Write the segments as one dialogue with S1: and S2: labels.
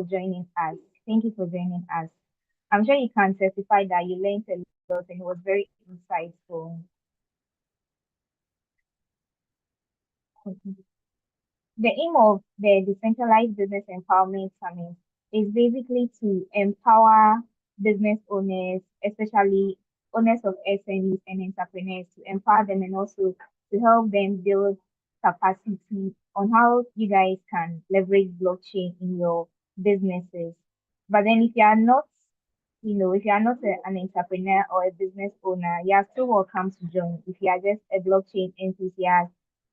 S1: joining us. Thank you for joining us. I'm sure you can testify that you learned a lot and it was very insightful. The aim of the Decentralized Business Empowerment Summit is basically to empower business owners, especially owners of SMEs and entrepreneurs, to empower them and also to help them build capacity on how you guys can leverage blockchain in your businesses. But then if you are not, if you are not an entrepreneur or a business owner, you are still welcome to join. If you are just a blockchain enthusiast,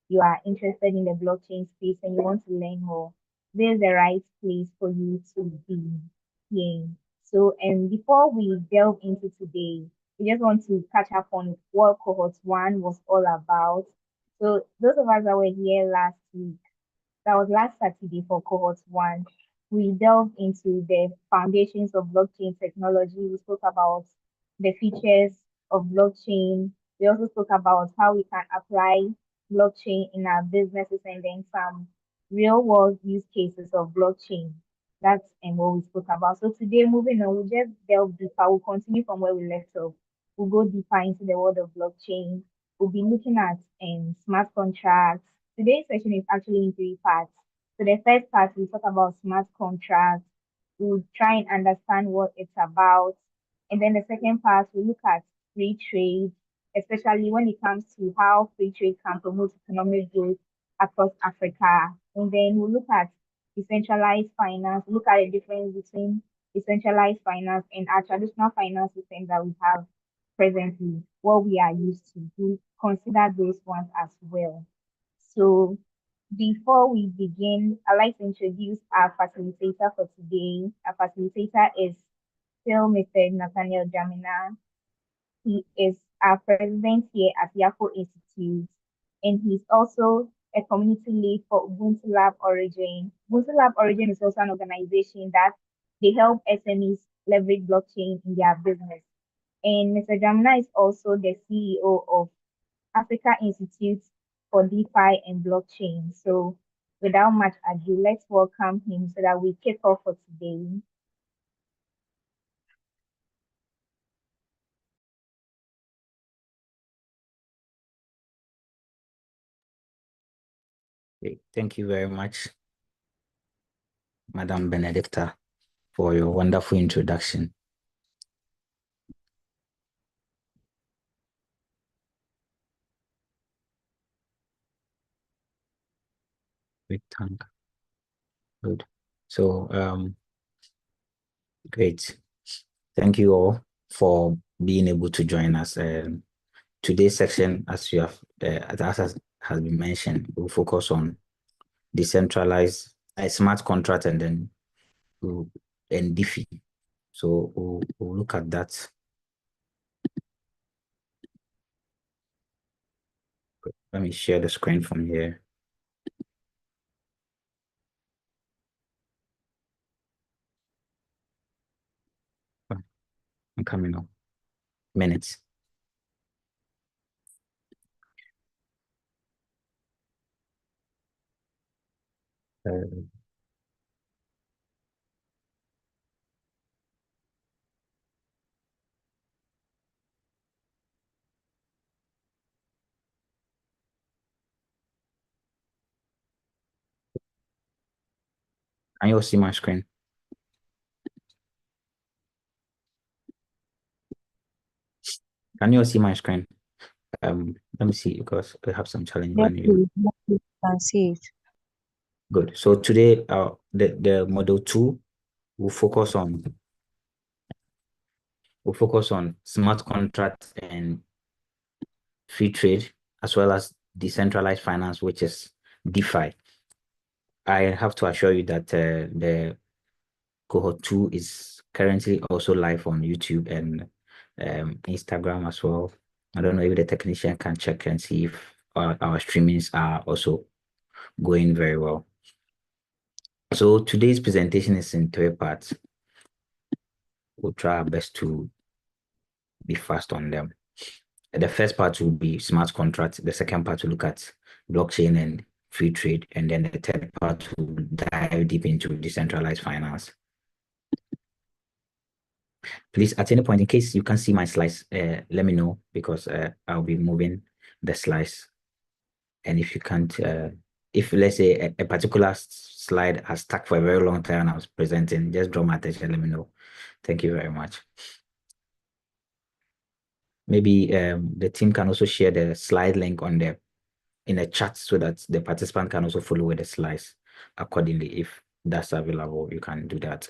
S1: you are interested in the blockchain space and you want to learn more, this is the right place for you to be here. So, and before we delve into today, we just want to catch up on what cohort one was all about. So, those of us that were here last week, that was last Saturday for cohort one, we delved into the foundations of blockchain technology. We spoke about the features of blockchain. We also spoke about how we can apply blockchain in our businesses and then some real world use cases of blockchain. That's what we spoke about. So today, moving on, we'll just delve deeper. We'll continue from where we left off. We'll go deeper into the world of blockchain. We'll be looking at smart contracts. Today's session is actually in three parts. So the first part, we talk about smart contracts. We'll try and understand what it's about. And then the second part, we look at free trade, especially when it comes to how free trade can promote economic growth across Africa. And then we'll look at decentralized finance, look at the difference between decentralized finance and our traditional finance system that we have presently, what we are used to. We consider those ones as well. So before we begin, I'd like to introduce our facilitator for today. Our facilitator is still Mr. Nathaniel Jamina. He is our president here at Yako Institute, and he's also a community lead for Ubuntu Lab Origin. Ubuntu Lab Origin is also an organization that they help SMEs leverage blockchain in their business. And Mr. Jamina is also the CEO of Africa Institute for DeFi and Blockchain. So without much ado, let's welcome him so that we kick off for today.
S2: Thank you very much, Madam Benedicta, for your wonderful introduction. Great, thank. Good. So, great. Thank you all for being able to join us. Today's section, as you have, as has been mentioned, we'll focus on decentralized smart contract and then DeFi. So we'll look at that. Let me share the screen from here. I'm coming up. Minutes. Can you all see my screen? Can you all see my screen? Let me see because we have some challenge when you
S3: can see it.
S2: Good. So today, the model 2 will focus on smart contracts and free trade, as well as decentralized finance, which is DeFi. I have to assure you that the cohort 2 is currently also live on YouTube and Instagram as well. I don't know if the technician can check and see if our streamings are also going very well. So today's presentation is in 3 parts. We'll try our best to be fast on them. The first part will be smart contracts. The second part will look at blockchain and free trade, and then the third part will dive deep into decentralized finance. Please, at any point, in case you can't see my slides, let me know, because I'll be moving the slides. And if you can't, if let's say a particular slide has stuck for a very long time and I was presenting, just draw my attention, let me know. Thank you very much. Maybe the team can also share the slide link in a chat so that the participant can also follow with the slides accordingly. If that's available, you can do that.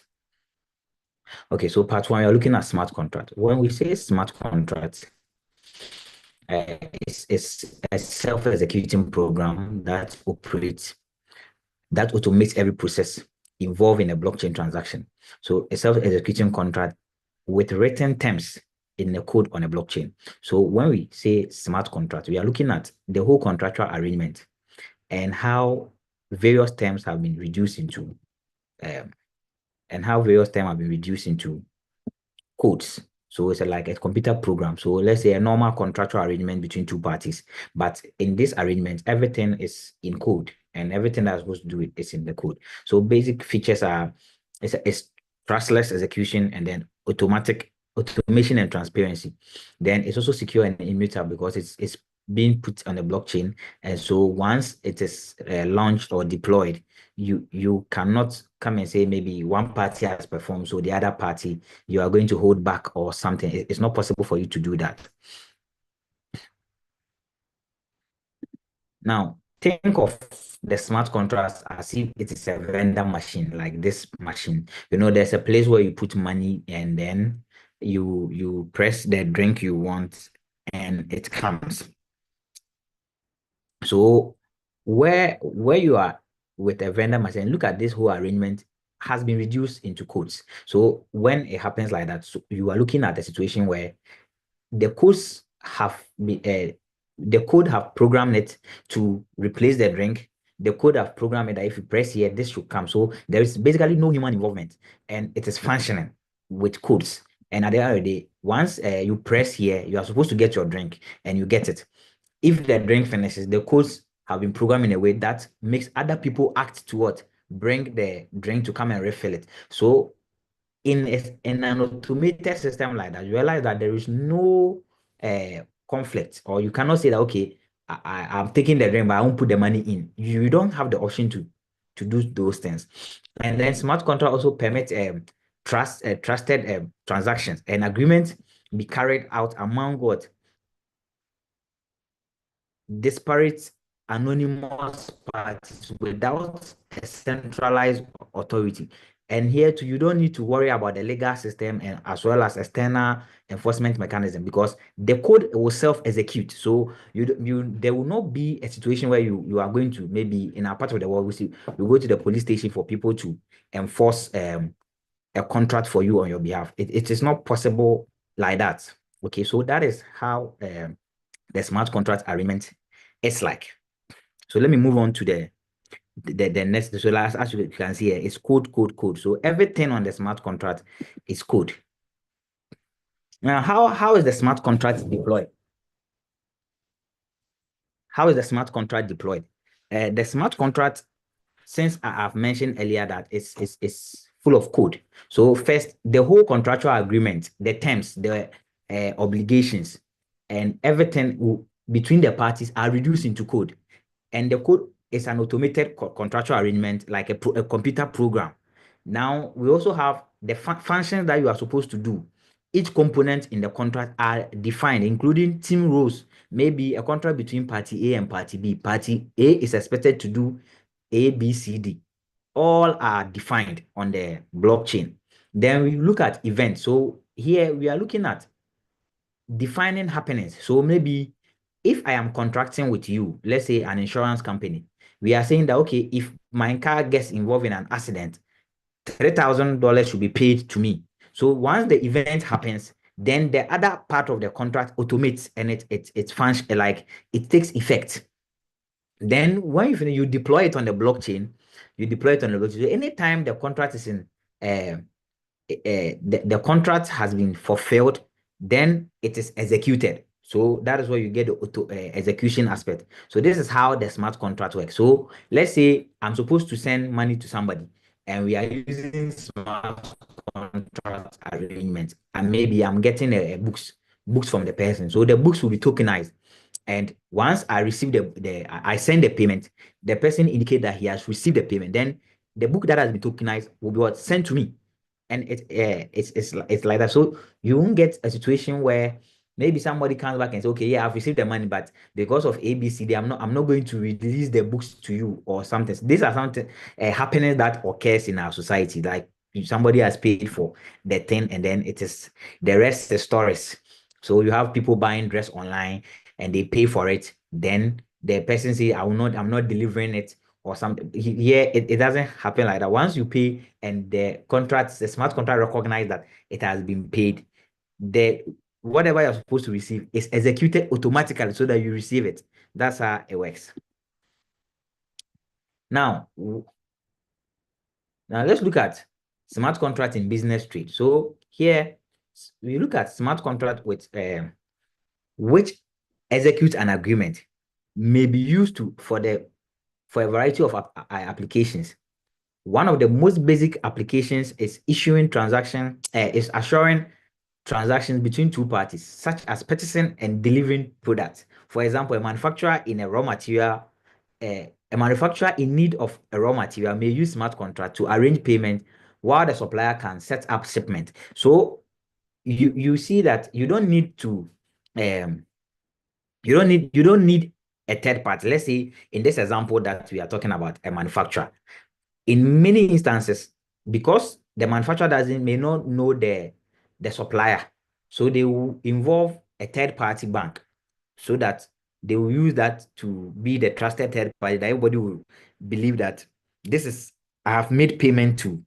S2: Okay, so part one, you're looking at smart contract. When we say smart contract, it's a self-executing program that automates every process involved in a blockchain transaction. So a self-executing contract with written terms in the code on a blockchain. So when we say smart contract, we are looking at the whole contractual arrangement and how various terms have been reduced into codes. So it's like a computer program. So let's say a normal contractual arrangement between two parties. But in this arrangement, everything is in code, and everything that's supposed to do it is in the code. So basic features are it's trustless execution, and then automation and transparency. Then it's also secure and immutable because it's being put on the blockchain. And so once it is launched or deployed, you cannot come and say maybe one party has performed, so the other party you are going to hold back or something. It's not possible for you to do that. Now, think of the smart contracts as if it is a vendor machine, like this machine. There's a place where you put money and then you press the drink you want and it comes. So where you are with a vendor machine, look at this whole arrangement has been reduced into codes. So when it happens like that, so you are looking at a situation where the codes have been the code have programmed it to replace the drink. The code have programmed it that if you press here, this should come. So there is basically no human involvement, and it is functioning with codes. And at the end of the day, once you press here, you are supposed to get your drink, and you get it. If the drink finishes, the codes have been programmed in a way that makes other people act to what? Bring the drink to come and refill it. So in an automated system like that, you realize that there is no conflict, or you cannot say that, okay, I'm taking the drink, but I won't put the money in. You don't have the option to do those things. And then smart contract also permits trusted transactions and agreements be carried out among what? Disparate anonymous parties without a centralized authority. And here too, you don't need to worry about the legal system and as well as external enforcement mechanism, because the code will self-execute. So there will not be a situation where you are going to, maybe in our part of the world, we go to the police station for people to enforce a contract for you on your behalf. It is not possible like that. Okay, so that is how the smart contract agreement is like. So let me move on to the next. So as you can see here, it's code, code, code. So everything on the smart contract is code. Now, how is the smart contract deployed? How is the smart contract deployed? The smart contract, since I have mentioned earlier that it's full of code. So first, the whole contractual agreement, the terms, the obligations, and everything between the parties are reduced into code. And the code is an automated contractual arrangement, like a computer program. Now, we also have the functions that you are supposed to do. Each component in the contract are defined, including team roles. Maybe a contract between party A and party B. Party A is expected to do A, B, C, D. All are defined on the blockchain. Then we look at events. So here we are looking at defining happenings. So maybe if I am contracting with you, let's say an insurance company, we are saying that, okay, if my car gets involved in an accident, $3,000 should be paid to me. So once the event happens, then the other part of the contract automates and it's function, like it takes effect. Then when you deploy it on the blockchain, So anytime the contract is in the contract has been fulfilled, then it is executed. So that is where you get the auto execution aspect. So this is how the smart contract works. So let's say I'm supposed to send money to somebody and we are using smart contract arrangement, and maybe I'm getting a books from the person. So the books will be tokenized. And once I receive I send the payment, the person indicate that he has received the payment. Then the book that has been tokenized will be what sent to me, and it's like that. So you won't get a situation where maybe somebody comes back and say, okay, yeah, I've received the money, but because of ABCD, I'm not going to release the books to you or something. These are something happening that occurs in our society. Like somebody has paid for the thing, and then it is the rest is stories. So you have people buying dress online and they pay for it. Then the person say, I'm not delivering it or something. Here, it doesn't happen like that. Once you pay and the smart contract recognize that it has been paid, the whatever you're supposed to receive is executed automatically so that you receive it. That's how it works. Now, now let's look at smart contract in business trade. So here we look at smart contract with which execute an agreement may be used for a variety of applications. One of the most basic applications is is assuring transactions between two parties, such as purchasing and delivering products. For example, a manufacturer in need of a raw material may use smart contract to arrange payment while the supplier can set up shipment. So you see that you don't need to um you don't need a third party. Let's say in this example that we are talking about, a manufacturer. In many instances, because the manufacturer may not know the supplier, so they will involve a third party bank so that they will use that to be the trusted third party that everybody will believe that this is I have made payment to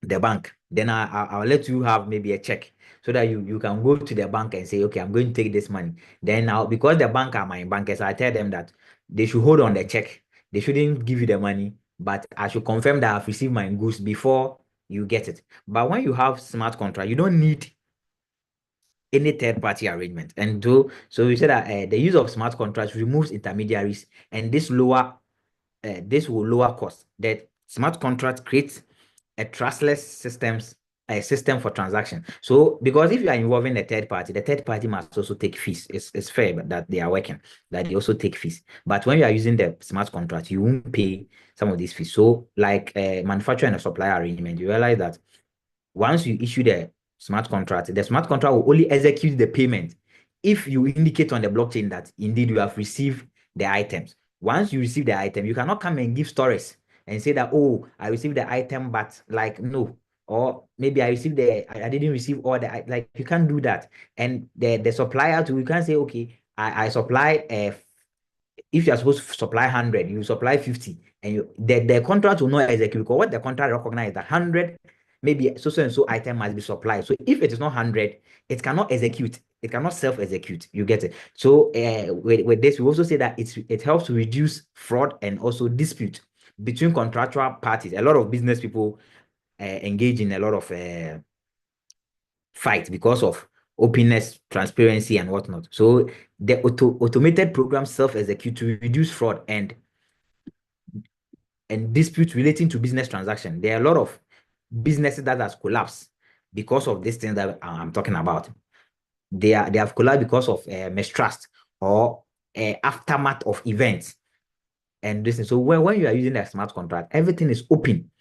S2: the bank. Then I'll let you have maybe a check so that you can go to the bank and say, okay, I'm going to take this money. Then now, because the bank are my bankers, I tell them that they should hold on the check. They shouldn't give you the money, but I should confirm that I've received my goods before you get it. But when you have smart contract, you don't need any third party arrangement. And so we said that the use of smart contracts removes intermediaries, and this will lower costs. The smart contract creates a trustless a system for transaction. So because if you are involving a third party, the third party must also take fees. It's fair but that they are working, that they also take fees. But when you are using the smart contract, you won't pay some of these fees. So like a manufacturer and a supplier arrangement, you realize that once you issue the smart contract will only execute the payment if you indicate on the blockchain that indeed you have received the items. Once you receive the item, you cannot come and give stories and say that, oh, I received the item, but like, no. Or maybe I didn't receive all like, you can't do that. And the supplier too, you can't say, okay, I supply if you're supposed to supply 100, you supply 50, and the contract will not execute because what the contract recognizes that 100, maybe so and so item must be supplied. So if it is not 100, it cannot execute. It cannot self-execute. You get it? So with this, we also say that it helps to reduce fraud and also dispute between contractual parties. A lot of business people engage in a lot of fight because of openness, transparency, and whatnot. So the automated programs self-execute to reduce fraud and disputes relating to business transaction. There are a lot of businesses that has collapsed because of this thing that I'm talking about. They have collapsed because of mistrust or aftermath of events and this. So when you are using a smart contract, everything is open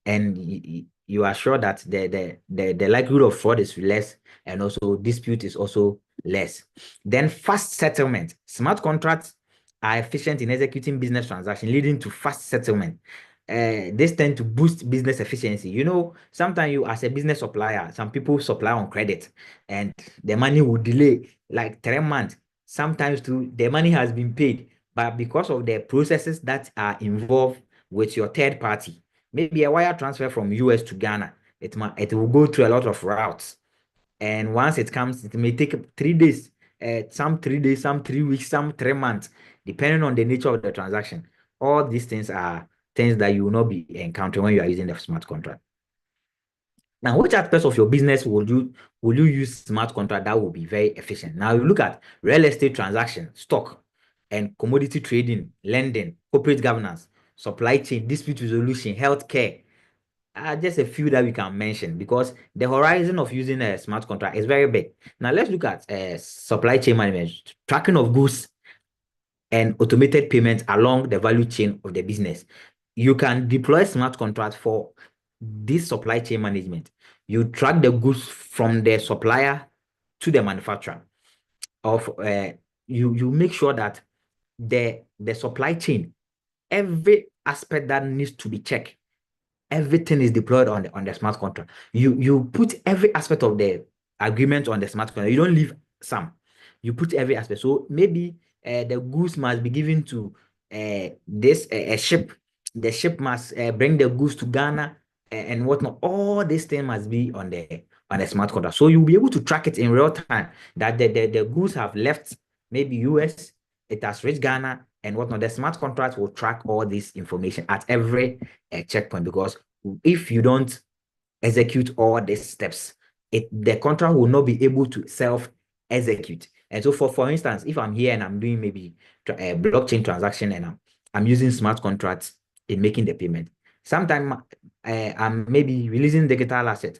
S2: and you are sure that the likelihood of fraud is less and also dispute is also less. Then fast settlement. Smart contracts are efficient in executing business transactions, leading to fast settlement. This tend to boost business efficiency. You know, sometimes you as a business supplier, some people supply on credit and the money will delay like 3 months. Sometimes too, the money has been paid, but because of the processes that are involved with your third party, maybe a wire transfer from US to Ghana, it will go through a lot of routes. And once it comes, it may take 3 days, some 3 days, some 3 weeks, some 3 months, depending on the nature of the transaction. All these things are things that you will not be encountering when you are using the smart contract. Now, which aspects of your business will you use smart contract that will be very efficient? Now, you look at real estate transaction, stock, and commodity trading, lending, corporate governance, supply chain, dispute resolution, healthcare. Just a few that we can mention because the horizon of using a smart contract is very big. Now, let's look at supply chain management, tracking of goods and automated payments along the value chain of the business. You can deploy smart contracts for this supply chain management. You track the goods from the supplier to the manufacturer. Of you make sure that the supply chain, every aspect that needs to be checked, everything is deployed on the smart contract. You put every aspect of the agreement on the smart contract. You don't leave some. You put every aspect. So maybe the goods must be given to this a ship. The ship must bring the goods to Ghana and whatnot. All these things must be on the smart contract. So you'll be able to track it in real time that the goods have left maybe US, it has reached Ghana and whatnot. The smart contract will track all this information at every checkpoint, because if you don't execute all these steps, the contract will not be able to self-execute. And so for instance, if I'm here and I'm doing maybe a blockchain transaction and I'm using smart contracts in making the payment, sometimes I'm maybe releasing digital asset.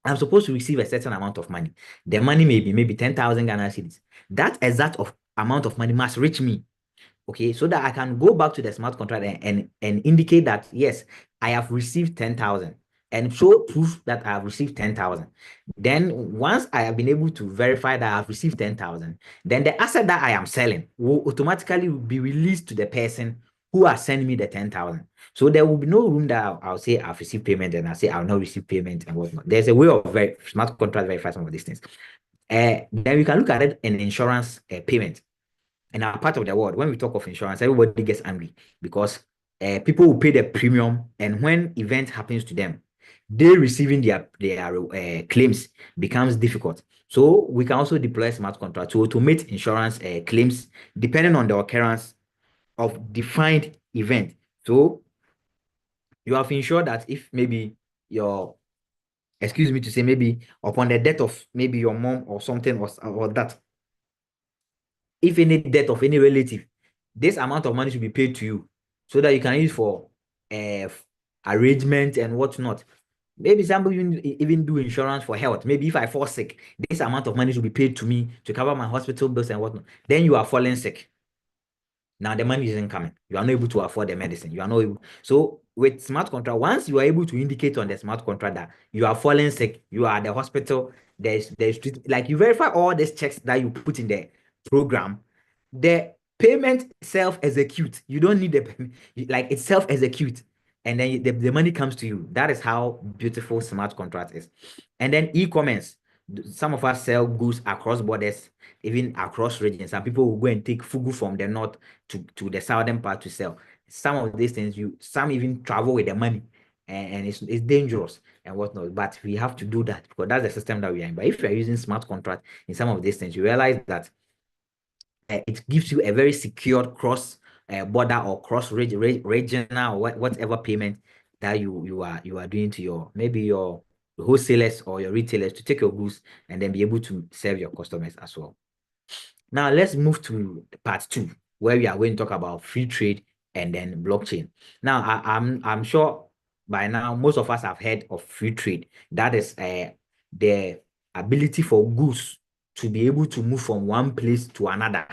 S2: I'm supposed to receive a certain amount of money. The money may be maybe 10,000 Ghana cedis. That exact amount of money must reach me, okay, so that I can go back to the smart contract and indicate that, yes, I have received 10,000 and show proof that I have received 10,000. Then once I have been able to verify that I have received 10,000, then the asset that I am selling will automatically be released to the person who has sent me the 10,000. So there will be no room that I'll say I've received payment and I'll say I'll not receive payment and whatnot. There's a way of smart contract verify some of these things. Then we can look at it in insurance payment. In our part of the world, when we talk of insurance, everybody gets angry because people will pay the premium, and when event happens to them, they receiving their claims becomes difficult. So we can also deploy smart contract to automate insurance claims depending on the occurrence of defined event. So you have ensured that if maybe your, excuse me to say, maybe upon the death of maybe your mom or something or that, if any death of any relative, this amount of money should be paid to you so that you can use for uh, arrangement and whatnot. Maybe somebody even do insurance for health. Maybe if I fall sick, this amount of money should be paid to me to cover my hospital bills and whatnot. Then you are falling sick. Now the money isn't coming. You are not able to afford the medicine. You are not able. So with smart contract, once you are able to indicate on the smart contract that you are falling sick, you are at the hospital, there's like you verify all these checks that you put in the program, the payment self-execute. You don't need the payment, like it self-execute, and then the money comes to you. That is how beautiful smart contract is. And then e-commerce. Some of us sell goods across borders, even across regions. Some people will go and take fugu from the north to the southern part to sell. Some of these things, some even travel with the money, and it's dangerous and whatnot. But we have to do that because that's the system that we are in. But if you are using smart contract in some of these things, you realize that it gives you a very secure cross border or cross regional or whatever payment that you are doing to your maybe your wholesalers or your retailers to take your goods and then be able to serve your customers as well. Now let's move to part two, where we are going to talk about free trade and then blockchain. Now I'm sure by now most of us have heard of free trade. That is the ability for goods to be able to move from one place to another,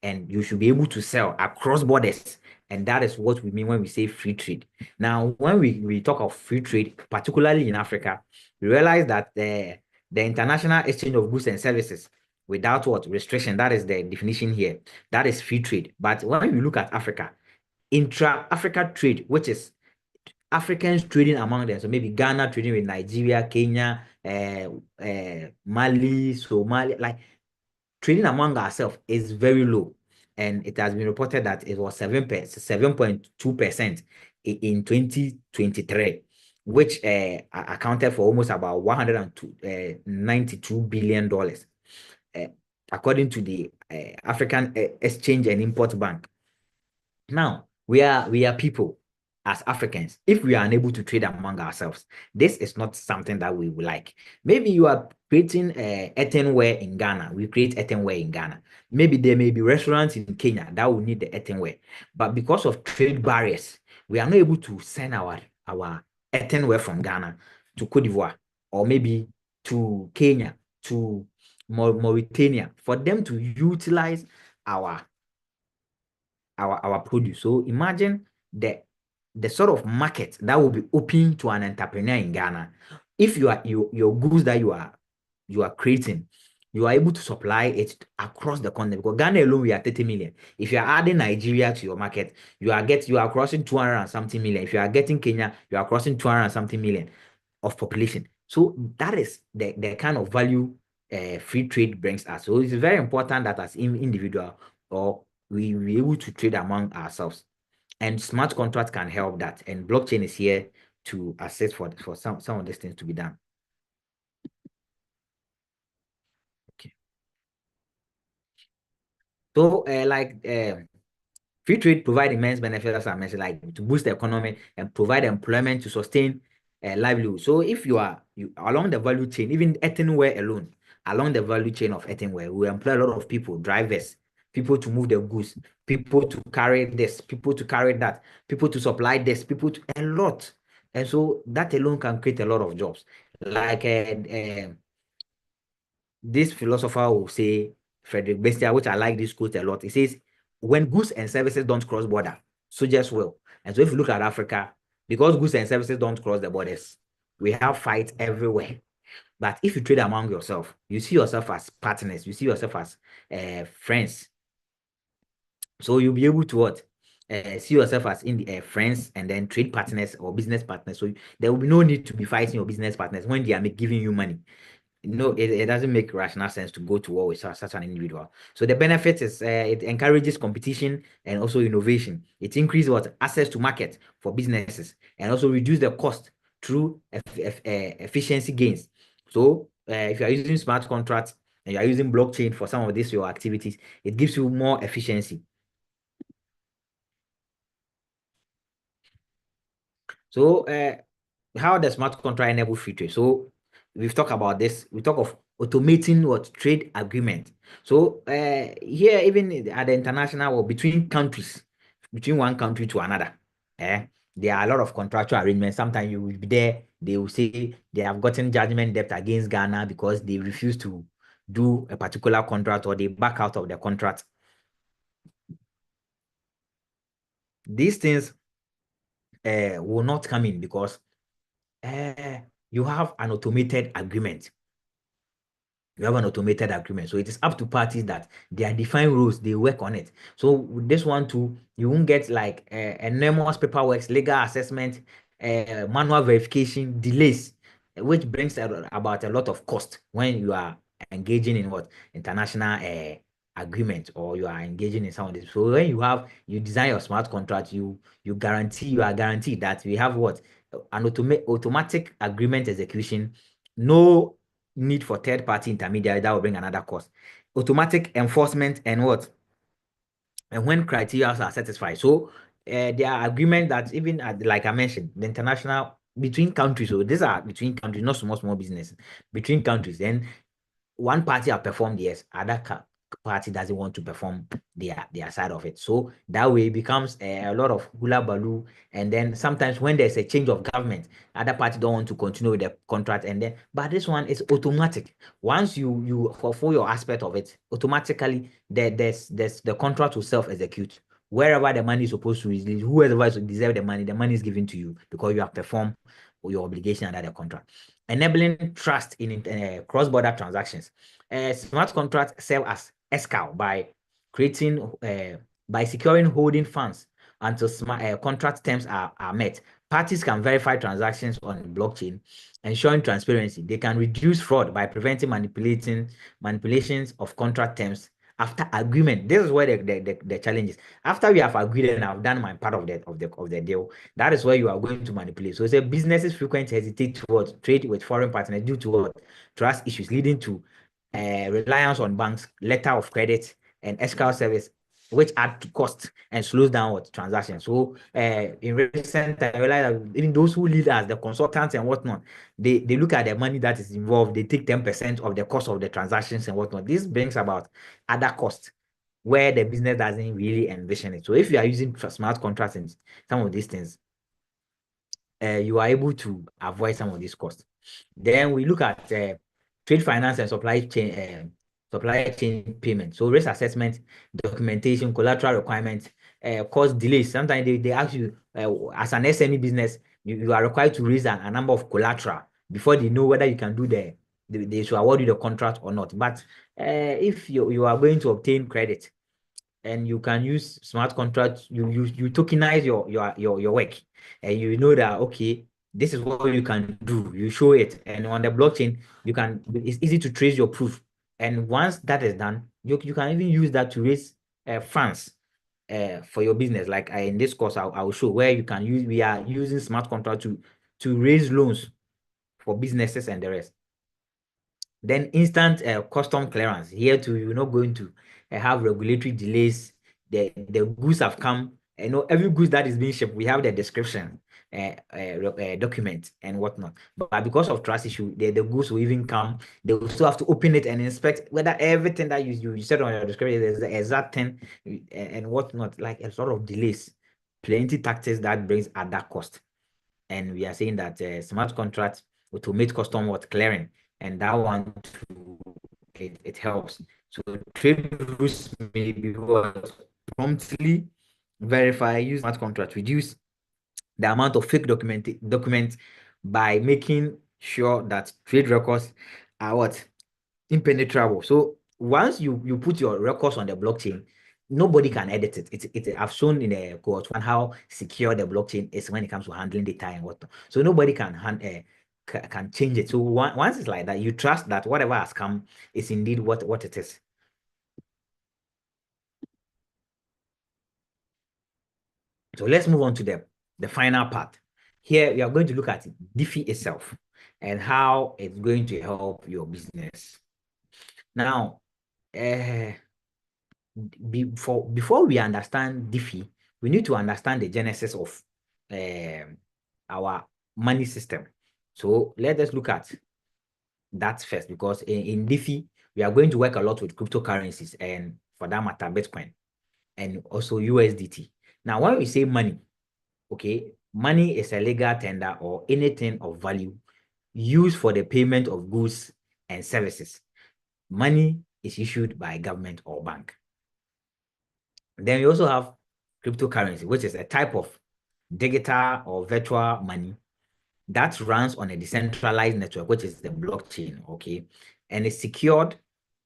S2: and you should be able to sell across borders. And that is what we mean when we say free trade. Now, when we talk of free trade, particularly in Africa, we realize that the international exchange of goods and services without what restriction, that is the definition here, that is free trade. But when we look at Africa, intra-Africa trade, which is Africans trading among them, so maybe Ghana trading with Nigeria, Kenya, Mali, Somalia, like trading among ourselves is very low, and it has been reported that it was 7.2% in 2023, which accounted for almost about $192 billion, according to the African Exchange and Import Bank. Now we are people. as Africans, if we are unable to trade among ourselves, this is not something that we would like. Maybe you are creating earthenware in Ghana. We create earthenware in Ghana. Maybe there may be restaurants in Kenya that will need the earthenware. But because of trade barriers, we are not able to send our earthenware from Ghana to Cote d'Ivoire, or maybe to Kenya, to Mauritania, for them to utilize our produce. So imagine the sort of market that will be open to an entrepreneur in Ghana. If your goods that you are creating, you are able to supply it across the continent. Because Ghana alone, we are 30 million. If you are adding Nigeria to your market, you are crossing 200 and something million. If you are getting Kenya, you are crossing 200 and something million of population. So that is the kind of value free trade brings us. So it's very important that as individual, or we able to trade among ourselves. And smart contract can help that. And blockchain is here to assist for some of these things to be done. Okay. So free trade provide immense benefits, as I mentioned, like to boost the economy and provide employment to sustain livelihood. So if you along the value chain, even earthenware alone, along the value chain of earthenware, we employ a lot of people, drivers, people to move the goods, people to carry this, people to carry that, people to supply this, people to a lot. And so that alone can create a lot of jobs. Like this philosopher will say, Frederick Bestia, which I like this quote a lot. He says, when goods and services don't cross border, soldiers will. And so if you look at Africa, because goods and services don't cross the borders, we have fights everywhere. But if you trade among yourself, you see yourself as partners, you see yourself as friends. So you'll be able to what? See yourself as friends and then trade partners or business partners. So there will be no need to be fighting your business partners when they are giving you money. No, it doesn't make rational sense to go to war with such an individual. So the benefit is it encourages competition and also innovation. It increases what access to market for businesses and also reduce the cost through efficiency gains. So if you are using smart contracts and you are using blockchain for some of these your activities, it gives you more efficiency. So how does smart contract enable free trade? So we've talked about this. We talk of automating what trade agreement. So here, even at the international or between countries, between one country to another, there are a lot of contractual arrangements. Sometimes you will be there, they will say they have gotten judgment debt against Ghana because they refuse to do a particular contract or they back out of the contract. These things will not come in because you have an automated agreement. You have an automated agreement. So it is up to parties that they are defined rules, they work on it. So with this one too, you won't get like enormous paperwork, legal assessment, manual verification, delays, which brings about a lot of cost when you are engaging in what international agreement or you are engaging in some of this. So when you design your smart contract, you are guaranteed that we have what an automatic agreement execution, no need for third-party intermediary that will bring another cost. Automatic enforcement and what? And when criteria are satisfied. So there are agreements that even like I mentioned, the international between countries. So these are between countries, not small business. Between countries. Then one party have performed, yes, other party doesn't want to perform their side of it. So that way it becomes a lot of hula baloo. And then sometimes when there's a change of government, other party don't want to continue with the contract. And then, but this one is automatic. Once you fulfill your aspect of it, automatically the contract will self-execute. Wherever the money is supposed to release, whoever deserve the money is given to you because you have performed your obligation under the contract. Enabling trust in cross-border transactions. Smart contracts serve as escrow by creating by securing holding funds until smart contract terms are met. Parties can verify transactions on blockchain, ensuring transparency. They can reduce fraud by preventing manipulations of contract terms after agreement. This is where the challenge is. After we have agreed and I've done my part of the deal, that is where you are going to manipulate. So it's a businesses frequently hesitate to trade with foreign partners due to what? Trust issues leading to reliance on banks, letter of credit, and escrow service which add to cost and slows down what transactions. So in recent time, I realized that even those who lead as the consultants and whatnot, they look at the money that is involved. They take 10% of the cost of the transactions and whatnot. This brings about other costs where the business doesn't really envision it. So if you are using smart contracts and some of these things, you are able to avoid some of these costs. Then we look at trade finance and supply chain payment. So risk assessment, documentation, collateral requirements, cause delays. Sometimes they ask you, as an SME business, you are required to raise a number of collateral before they know whether you can do they should award you the contract or not. But if you are going to obtain credit, and you can use smart contracts, you tokenize your work, and you know that okay, this is what you can do. You show it, and on the blockchain, it's easy to trace your proof. And once that is done, you can even use that to raise funds for your business. Like in this course, I will show where you can use. We are using smart contract to raise loans for businesses and the rest. Then instant custom clearance. Here too, you're not going to have regulatory delays. The goods have come. You know, every goods that is being shipped, we have the description, document and whatnot. But because of trust issue, the goods will even come. They will still have to open it and inspect whether everything that you said on your description is the exact thing and whatnot. Like a lot of delays, plenty taxes that brings other cost. And we are saying that smart contracts automate custom what clearing, and that one too, it helps. So trade rules may be what promptly verify, use smart contract, reduce the amount of fake documents by making sure that trade records are what impenetrable. So once you put your records on the blockchain, nobody can edit it. I've shown in the cohort one how secure the blockchain is when it comes to handling data and what. So nobody can change it. So once it's like that, you trust that whatever has come is indeed what it is. So let's move on to the final part. Here we are going to look at DeFi itself and how it's going to help your business. Now, before we understand DeFi, we need to understand the genesis of our money system. So let us look at that first, because in DeFi, we are going to work a lot with cryptocurrencies and for that matter, Bitcoin and also USDT. Now, when we say money, okay, money is a legal tender or anything of value used for the payment of goods and services. Money is issued by government or bank. Then we also have cryptocurrency, which is a type of digital or virtual money that runs on a decentralized network, which is the blockchain, okay? And is secured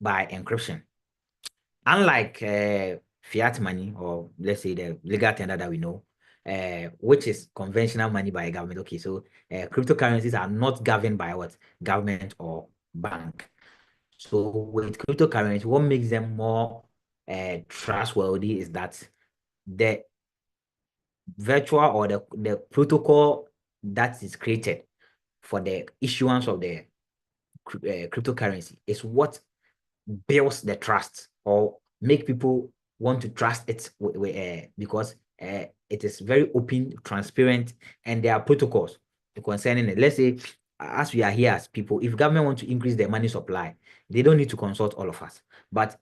S2: by encryption. Unlike fiat money, or let's say the legal tender that we know, which is conventional money by a government. Okay, so cryptocurrencies are not governed by what? Government or bank. So with cryptocurrency, what makes them more trustworthy is that the virtual or the protocol that is created for the issuance of the cryptocurrency is what builds the trust or make people want to trust it because it is very open, transparent, and there are protocols concerning it. Let's say, as we are here as people, if government want to increase their money supply, they don't need to consult all of us. But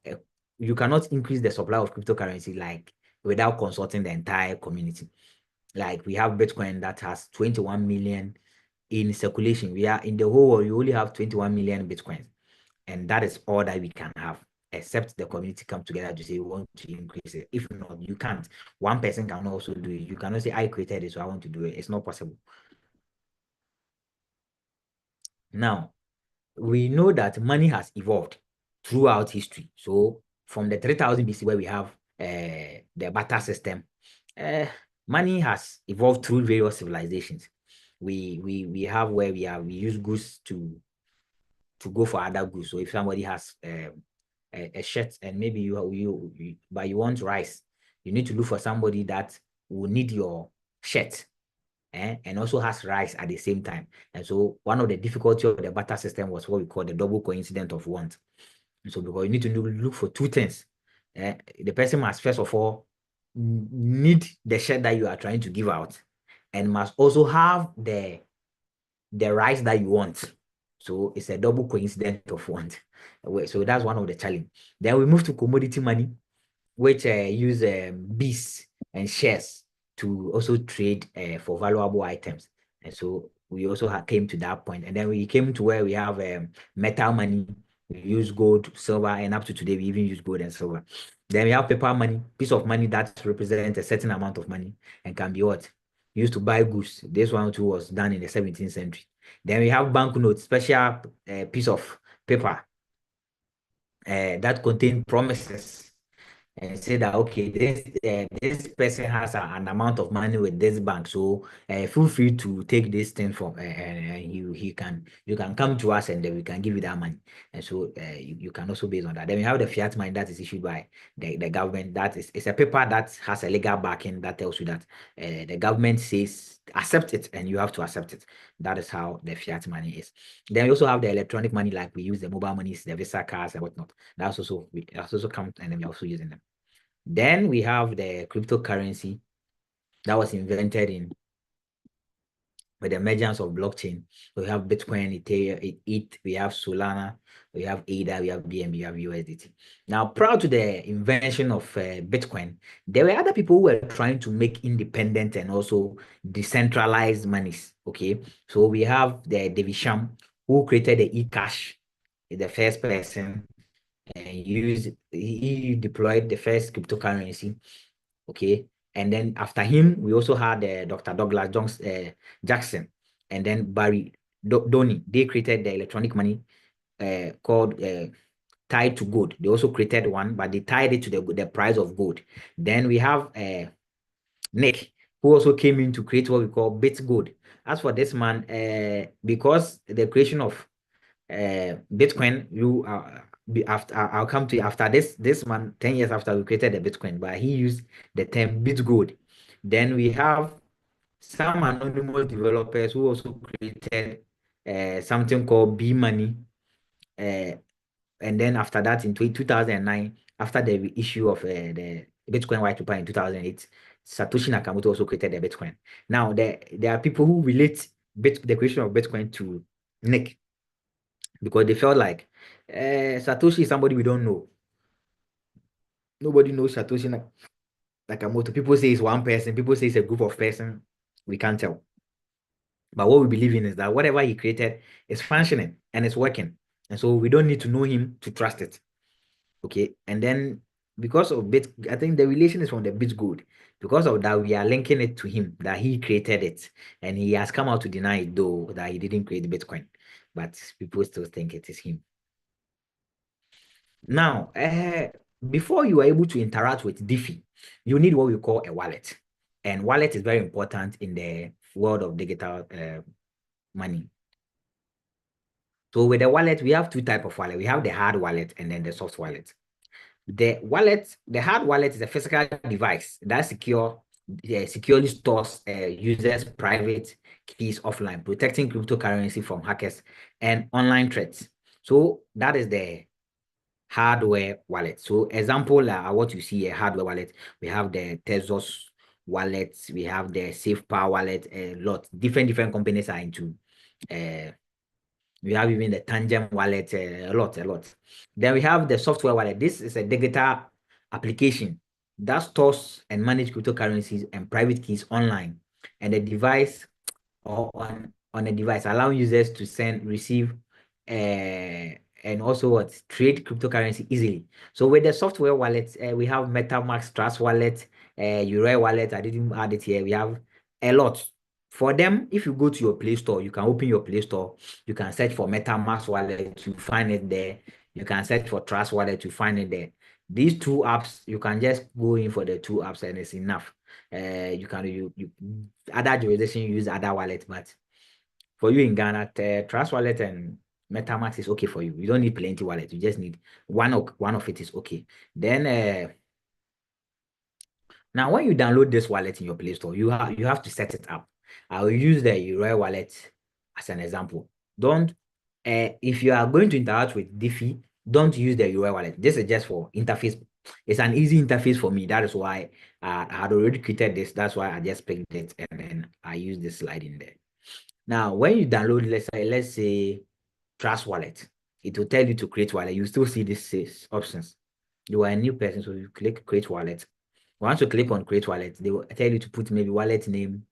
S2: you cannot increase the supply of cryptocurrency like without consulting the entire community. Like we have Bitcoin that has 21 million in circulation. We are in the whole world, you only have 21 million Bitcoins. And that is all that we can have, except the community come together to say we want to increase it. If not, you can't. One person can also do it. You cannot say, I created it, so I want to do it. It's not possible. Now, we know that money has evolved throughout history. So from the 3000 BC where we have the barter system, money has evolved through various civilizations. We have where we use goods to go for other goods. So if somebody has a shirt and maybe you want rice, you need to look for somebody that will need your shirt and also has rice at the same time. And so one of the difficulty of the barter system was what we call the double coincidence of want. And so because you need to look for two things the person must first of all need the share that you are trying to give out, and must also have the rights that you want. So it's a double coincidence of want. So that's one of the challenge. Then we move to commodity money, which use bees and shares to also trade for valuable items. And so we also came to that point. And then we came to where we have metal money. We use gold, silver, and up to today, we even use gold and silver. Then we have paper money, piece of money that represents a certain amount of money and can be what? Used to buy goods. This one too was done in the 17th century. Then we have banknotes, special piece of paper that contain promises and say that okay, this person has an amount of money with this bank, so feel free to take this thing from and you can come to us and then we can give you that money. And so you can also base on that. Then we have the fiat money that is issued by the government. That is, it's a paper that has a legal backing that tells you that the government says accept it and you have to accept it. That is how the fiat money is. Then we also have the electronic money, like we use the mobile monies, the Visa cards and whatnot. That's also come, and then we're also using them. Then we have the cryptocurrency that was invented in with the emergence of blockchain. We have Bitcoin, Ethereum, ETH, we have Solana, we have ADA, we have BNB, we have USDT. Now, prior to the invention of Bitcoin, there were other people who were trying to make independent and also decentralized monies. Okay, so we have the David Sham, who created the eCash, the first person, and he deployed the first cryptocurrency. Okay, and then after him we also had Dr. Douglas Jackson, and then Barry Doney. They created the electronic money called tied to gold. They also created one, but they tied it to the price of gold. Then we have Nick, who also came in to create what we call bit gold. As for this man, because the creation of Bitcoin, after I'll come to you after this man, 10 years after we created the Bitcoin, but he used the term BitGold. Then we have some anonymous developers who also created something called B Money. And then after that, in 2009, after the issue of the Bitcoin white paper in 2008, Satoshi Nakamoto also created the Bitcoin. Now, there are people who relate the creation of Bitcoin to Nick, because they felt like Satoshi is somebody we don't know. Nobody knows Satoshi Nakamoto. People say it's one person. People say it's a group of person. We can't tell. But what we believe in is that whatever he created is functioning and it's working. And so we don't need to know him to trust it. Okay. And then because of I think the relation is from the BitGold. Because of that, we are linking it to him, that he created it. And he has come out to deny it, though, that he didn't create Bitcoin. But people still think it is him. Now, before you are able to interact with Diffie, you need what we call a wallet. And wallet is very important in the world of digital money. So with the wallet, we have two types of wallet. We have the hard wallet and then the soft wallet. The hard wallet is a physical device that securely stores users' private keys offline, protecting cryptocurrency from hackers and online threats. So that is the hardware wallet. So example, what you see a hardware wallet, we have the Tezos wallet, we have the SafePower wallet, a lot. Different companies are into. We have even the Tangent wallet, a lot. Then we have the software wallet. This is a digital application that stores and manages cryptocurrencies and private keys online, and the device or on a device, allowing users to send, receive, and also trade cryptocurrency easily. So with the software wallet, we have MetaMask, Trust Wallet, Ure Wallet. I didn't add it here. We have a lot. For them, if you go to your Play Store, you can open your Play Store. You can search for MetaMask Wallet to find it there. You can search for Trust Wallet to find it there. These two apps, you can just go in for the two apps and it's enough. You other jurisdiction use other wallet, but for you in Ghana, Trust Wallet and MetaMask is okay for you. You don't need plenty wallet. You just need one of it is okay. Then now when you download this wallet in your Play Store, you have to set it up. I will use the Uri wallet as an example. Don't if you are going to interact with Diffie, don't use the Uri wallet. This is just for interface it's an easy interface for me. That is why I had already created this. That's why I just picked it and then I use this slide in there. Now, when you download, let's say Trust Wallet, it will tell you to create wallet. You still see these six options. You are a new person, so you click create wallet. Once you click on create wallet, they will tell you to put maybe wallet name.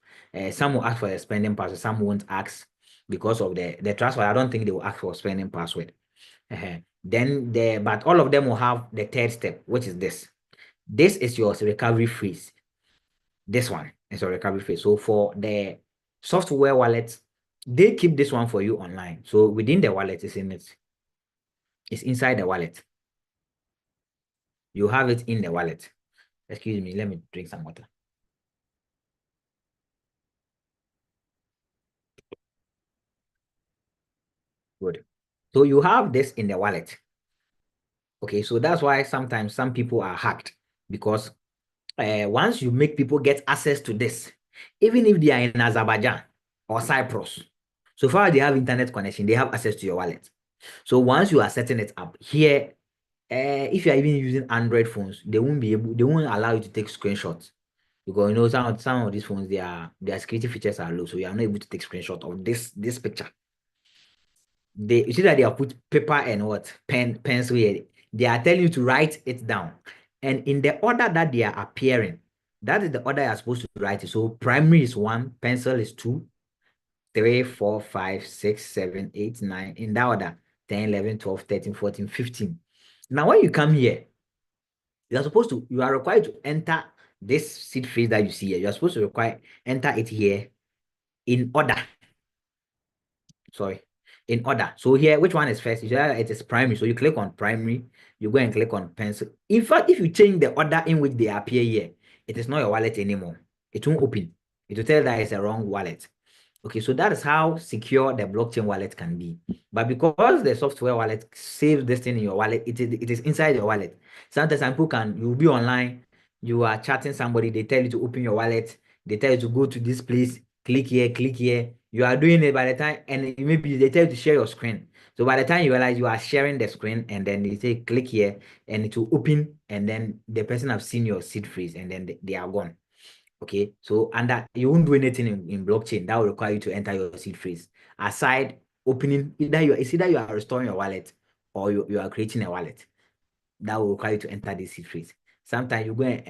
S2: Some will ask for a spending password, some won't ask because of the Trust Wallet. I don't think they will ask for spending password. Then but all of them will have the third step, which is this. This is your recovery phrase. This one is your recovery phrase. So for the software wallet, they keep this one for you online. So within the wallet, it's inside the wallet. You have it in the wallet. Excuse me, let me drink some water. Good. So you have this in the wallet. Okay, so that's why sometimes some people are hacked because once you make people get access to this, even if they are in Azerbaijan or Cyprus, so far they have internet connection, they have access to your wallet. So once you are setting it up here, if you are even using Android phones, they won't allow you to take screenshots because some of these phones their security features are low, so you are not able to take screenshot of this picture. You see that they have put paper and pencil here. They are telling you to write it down, and in the order that they are appearing, that is the order you are supposed to write it. So primary is 1, pencil is 2, 3, 4, 5, 6, 7, 8, 9, in that order, 10, 11, 12, 13, 14, 15. Now, when you come here, you are required to enter this seed phrase that you see here. You are supposed to enter it here in order. Sorry, in order. So here, which one is first? It is primary. So you click on primary, you go and click on pencil. In fact, if you change the order in which they appear here, it is not your wallet anymore. It won't open. It will tell that it's a wrong wallet. Okay, so that is how secure the blockchain wallet can be. But because the software wallet saves this thing in your wallet, it is inside your wallet. Sometimes some people you'll be online, you are chatting somebody, they tell you to open your wallet, they tell you to go to this place, click here, click here. You are doing it by the time, and maybe they tell you to share your screen. So by the time you realize you are sharing the screen, and then they say click here, and it will open, and then the person have seen your seed phrase, and then they are gone. Okay, so and that you won't do anything in blockchain that will require you to enter your seed phrase. Aside opening, it's either you are restoring your wallet or you are creating a wallet that will require you to enter the seed phrase. Sometimes you go and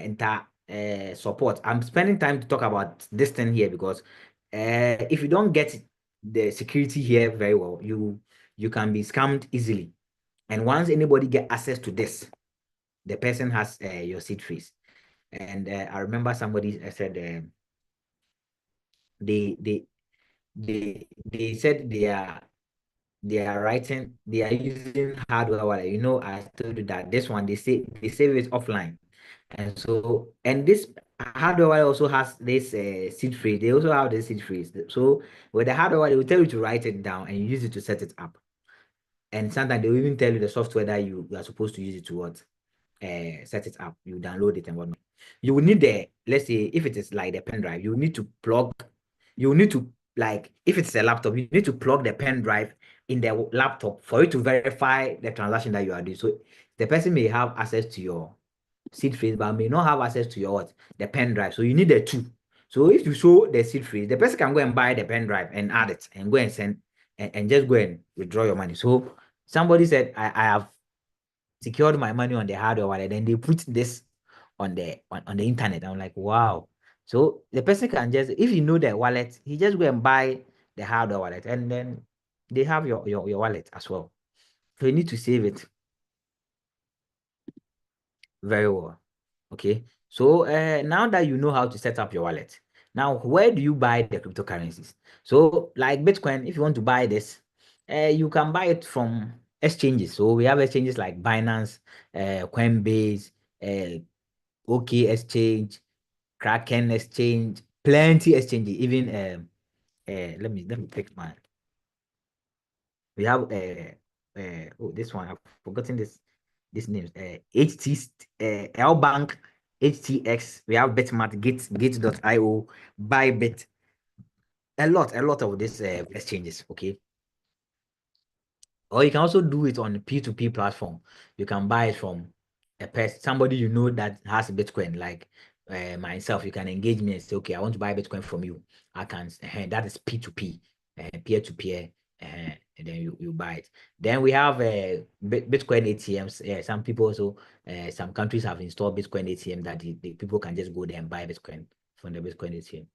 S2: enter support. I'm spending time to talk about this thing here because if you don't get the security here very well, you can be scammed easily. And once anybody get access to this, the person has your seed phrase. And I remember somebody said they they they said they are using hardware wallet. I told you that this one they save it offline. And this hardware wallet also has this seed phrase. They also have this seed phrase. So with the hardware wallet, they will tell you to write it down and you use it to set it up. And sometimes they will even tell you the software that you are supposed to use it to set it up. You download it and whatnot. You will need let's say if it is like the pen drive, you need to, like, if it's a laptop, you need to plug the pen drive in the laptop for you to verify the transaction that you are doing. So the person may have access to your seed phrase, but may not have access to your the pen drive. So you need the two. So if you show the seed phrase, the person can go and buy the pen drive and add it and go and send and just go and withdraw your money. So somebody said, I have secured my money on the hardware wallet, then they put this on the internet. I'm like, wow. So the person can just, if you know the wallet, he just go and buy the hardware wallet, and then they have your wallet as well. So you need to save it very well. Okay. So now that you know how to set up your wallet, now where do you buy the cryptocurrencies? So like Bitcoin, if you want to buy this, you can buy it from exchanges. So we have exchanges like Binance, Coinbase, OK Exchange, Kraken Exchange, plenty exchanges. Even let me pick mine. We have this one, I've forgotten this name. HT L Bank, HTX. We have Bitmart, Gate.io, Bybit. A lot of these exchanges. Okay. Or you can also do it on P2P platform. You can buy it from a person, somebody you know that has Bitcoin, like myself, you can engage me and say, okay, I want to buy Bitcoin from you. I can, that is P2P, peer-to-peer, and then you buy it. Then we have Bitcoin ATMs. Some people also, some countries have installed Bitcoin ATM that the people can just go there and buy Bitcoin from the Bitcoin ATM.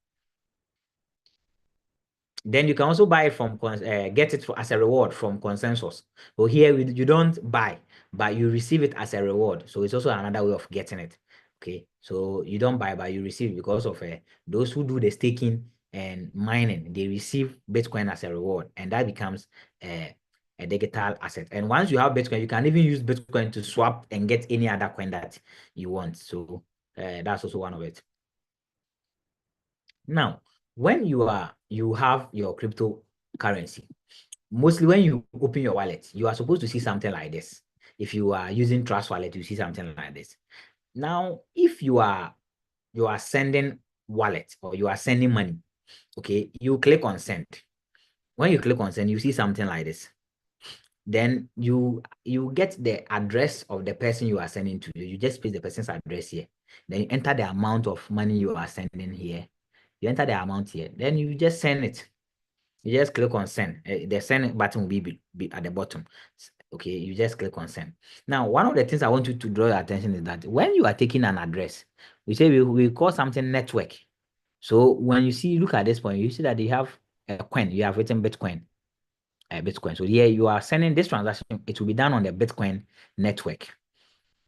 S2: Then you can also buy it from get it as a reward from consensus. So here you don't buy, but you receive it as a reward. So it's also another way of getting it. Okay, so you don't buy, but you receive because of those who do the staking and mining, they receive Bitcoin as a reward, and that becomes a digital asset. And once you have Bitcoin, you can even use Bitcoin to swap and get any other coin that you want. So that's also one of it. Now, when you have your cryptocurrency, mostly when you open your wallet, you are supposed to see something like this. If you are using Trust Wallet, you see something like this. Now, if you are sending wallet or you are sending money, okay, you click on send. When you click on send, you see something like this. Then you get the address of the person you are sending to. You just paste the person's address here. Then you enter the amount of money you are sending here. You enter the amount here. Then you just send it. You just click on send. The send button will be at the bottom. Okay, you just click on send. Now, one of the things I want you to draw your attention is that when you are taking an address, we say we call something network. So when you look at this point, you see that they have a coin. You have written Bitcoin. Bitcoin. So here you are sending this transaction. It will be done on the Bitcoin network.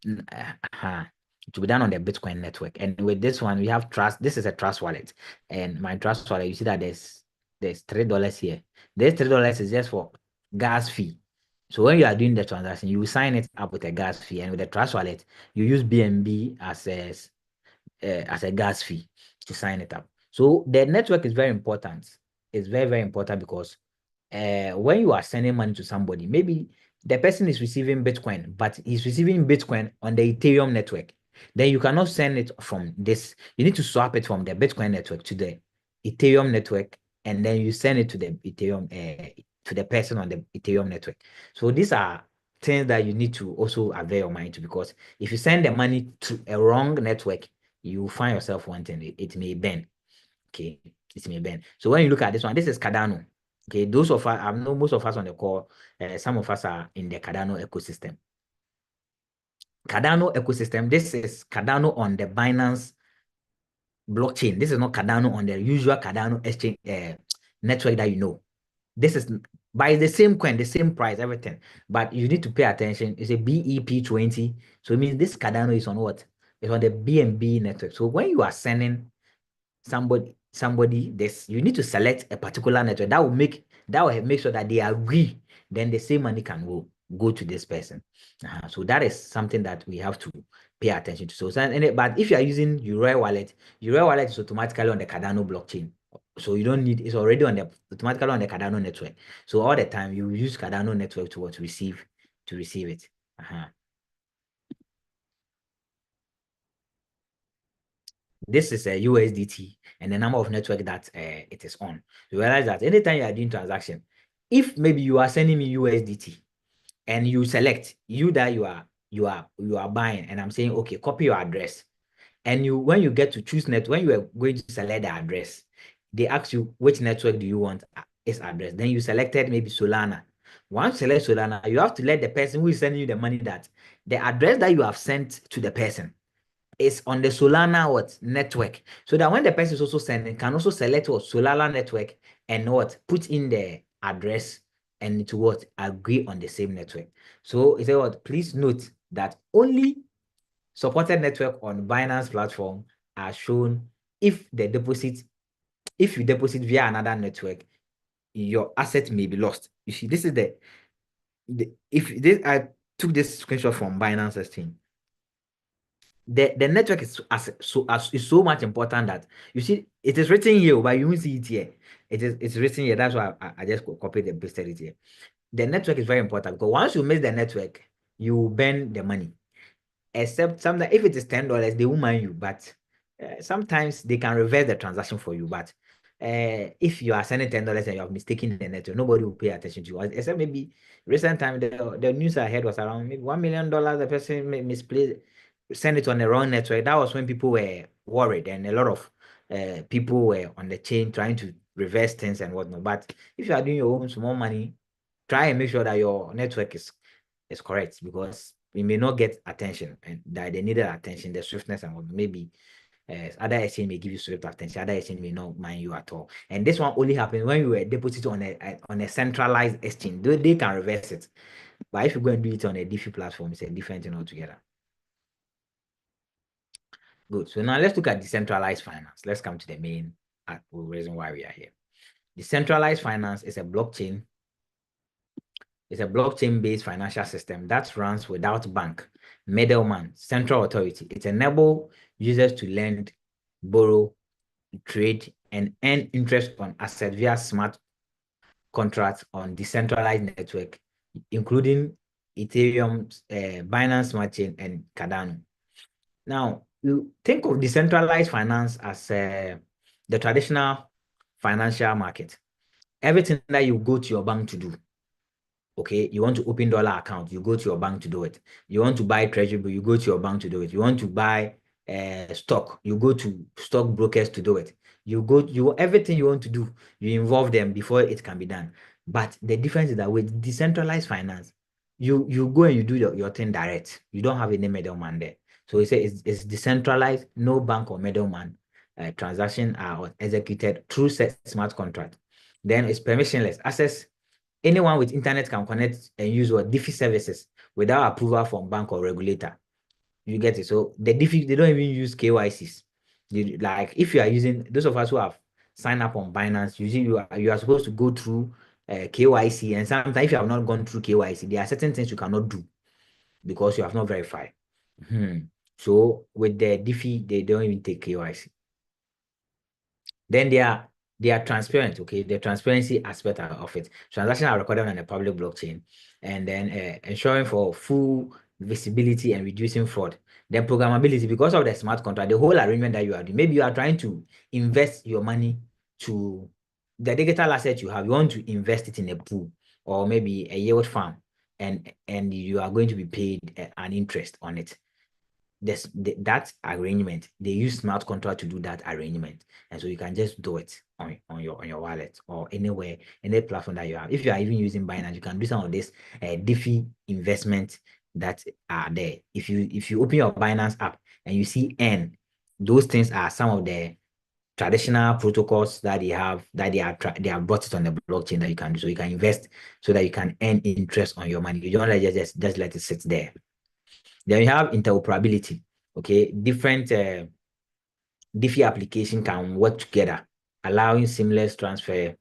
S2: It will be done on the Bitcoin network. And with this one, we have Trust. This is a Trust wallet. And my Trust wallet, you see that there's $3 here. This $3 is just for gas fee. So when you are doing the transaction, you sign it up with a gas fee. And with the Trust wallet, you use BNB as a gas fee to sign it up. So the network is very important. It's very, very important because when you are sending money to somebody, maybe the person is receiving Bitcoin, but he's receiving Bitcoin on the Ethereum network. Then you cannot send it from this. You need to swap it from the Bitcoin network to the Ethereum network, and then you send it to the Ethereum to the person on the Ethereum network. So these are things that you need to also avail your mind to, because if you send the money to a wrong network, you find yourself wanting it may bend. Okay, it may bend. So when you look at this one, this is Cardano. Okay, those of us, I know most of us on the call, some of us are in the Cardano ecosystem. Cardano ecosystem, this is Cardano on the Binance blockchain. This is not Cardano on the usual Cardano exchange network that you know. This is by the same coin, the same price, everything. But you need to pay attention. It's a BEP20. So it means this Cardano is on what? It's on the BNB network. So when you are sending somebody this, you need to select a particular network that will make sure that they agree, then the same money can go to this person. So that is something that we have to pay attention to. But if you are using Uri wallet is automatically on the Cardano blockchain. So you don't need, it's already automatically on the Cardano network. So all the time you use Cardano network to receive it. This is a USDT and the number of network that it is on. You realize that anytime you are doing transaction, if maybe you are sending me USDT and you select that you are buying, and I'm saying, okay, copy your address. And when you get to choose when you are going to select the address, they ask you which network do you want its address. Then you selected maybe Solana. Once you select Solana, you have to let the person who is sending you the money that the address that you have sent to the person is on the Solana network, so that when the person is also sending, can also select Solana network and put in the address and to agree on the same network. So it said please note that only supported network on Binance platform are shown. If you deposit via another network, your asset may be lost. You see, this is I took this screenshot from Binance exchange. The network is so much important that you see it is written here, but you won't see it here. It's written here. That's why I just copied and pasted it here. The network is very important because once you miss the network, you burn the money. Except sometimes if it is $10, they won't mind you, but sometimes they can reverse the transaction for you. But if you are sending $10 and you have mistaken the network, nobody will pay attention to you. Except maybe recent time, the news I heard was around maybe $1 million. The person misplaced, send it on the wrong network. That was when people were worried, and a lot of people were on the chain trying to reverse things and whatnot. But if you are doing your own small money, try and make sure that your network is correct, because we may not get attention, and that they needed attention, the swiftness and whatnot. Maybe other exchange may give you swift attention, other exchange may not mind you at all. And this one only happens when you deposit on a centralized exchange. They can reverse it. But if you go and do it on a DeFi platform, it's a different thing altogether. Good. So now let's look at decentralized finance. Let's come to the main reason why we are here. Decentralized finance is a blockchain. It's a blockchain-based financial system that runs without bank, middleman, central authority. It enables users to lend, borrow, trade, and earn interest on assets via smart contracts on decentralized network, including Ethereum, Binance Smart Chain, and Cardano. Now, you think of decentralized finance as the traditional financial market. Everything that you go to your bank to do, okay, you want to open dollar account, you go to your bank to do it. You want to buy treasury bill, you go to your bank to do it. You want to buy stock, you go to stock brokers to do it. Everything you want to do, you involve them before it can be done. But the difference is that with decentralized finance, you go and you do your thing direct. You don't have any middleman there. So it's decentralized, no bank or middleman. Transactions are executed through smart contract. Then it's permissionless access. Anyone with internet can connect and use what DeFi services without approval from bank or regulator. You get it? So the DeFi, they don't even use KYCs. Like if you are using, those of us who have signed up on Binance, usually you are supposed to go through KYC, and sometimes if you have not gone through KYC, there are certain things you cannot do because you have not verified. So with the DeFi, they don't even take KYC. Then they are transparent, okay? The transparency aspect of it. Transactions are recorded on a public blockchain, and then ensuring for full visibility and reducing fraud. Then programmability, because of the smart contract, the whole arrangement that you are doing. Maybe you are trying to invest your money to the digital asset you have. You want to invest it in a pool or maybe a yield farm, and you are going to be paid an interest on it. That arrangement, they use smart contract to do that arrangement, and so you can just do it on your wallet or anywhere, any platform that you have. If you are even using Binance, you can do some of this DeFi investment that are there. If you open your Binance app and you see N, those things are some of the traditional protocols that they have they have brought it on the blockchain that you can do. So you can invest so that you can earn interest on your money. You don't just let it sit there. Then you have interoperability. Okay, different DeFi application can work together, allowing seamless transfer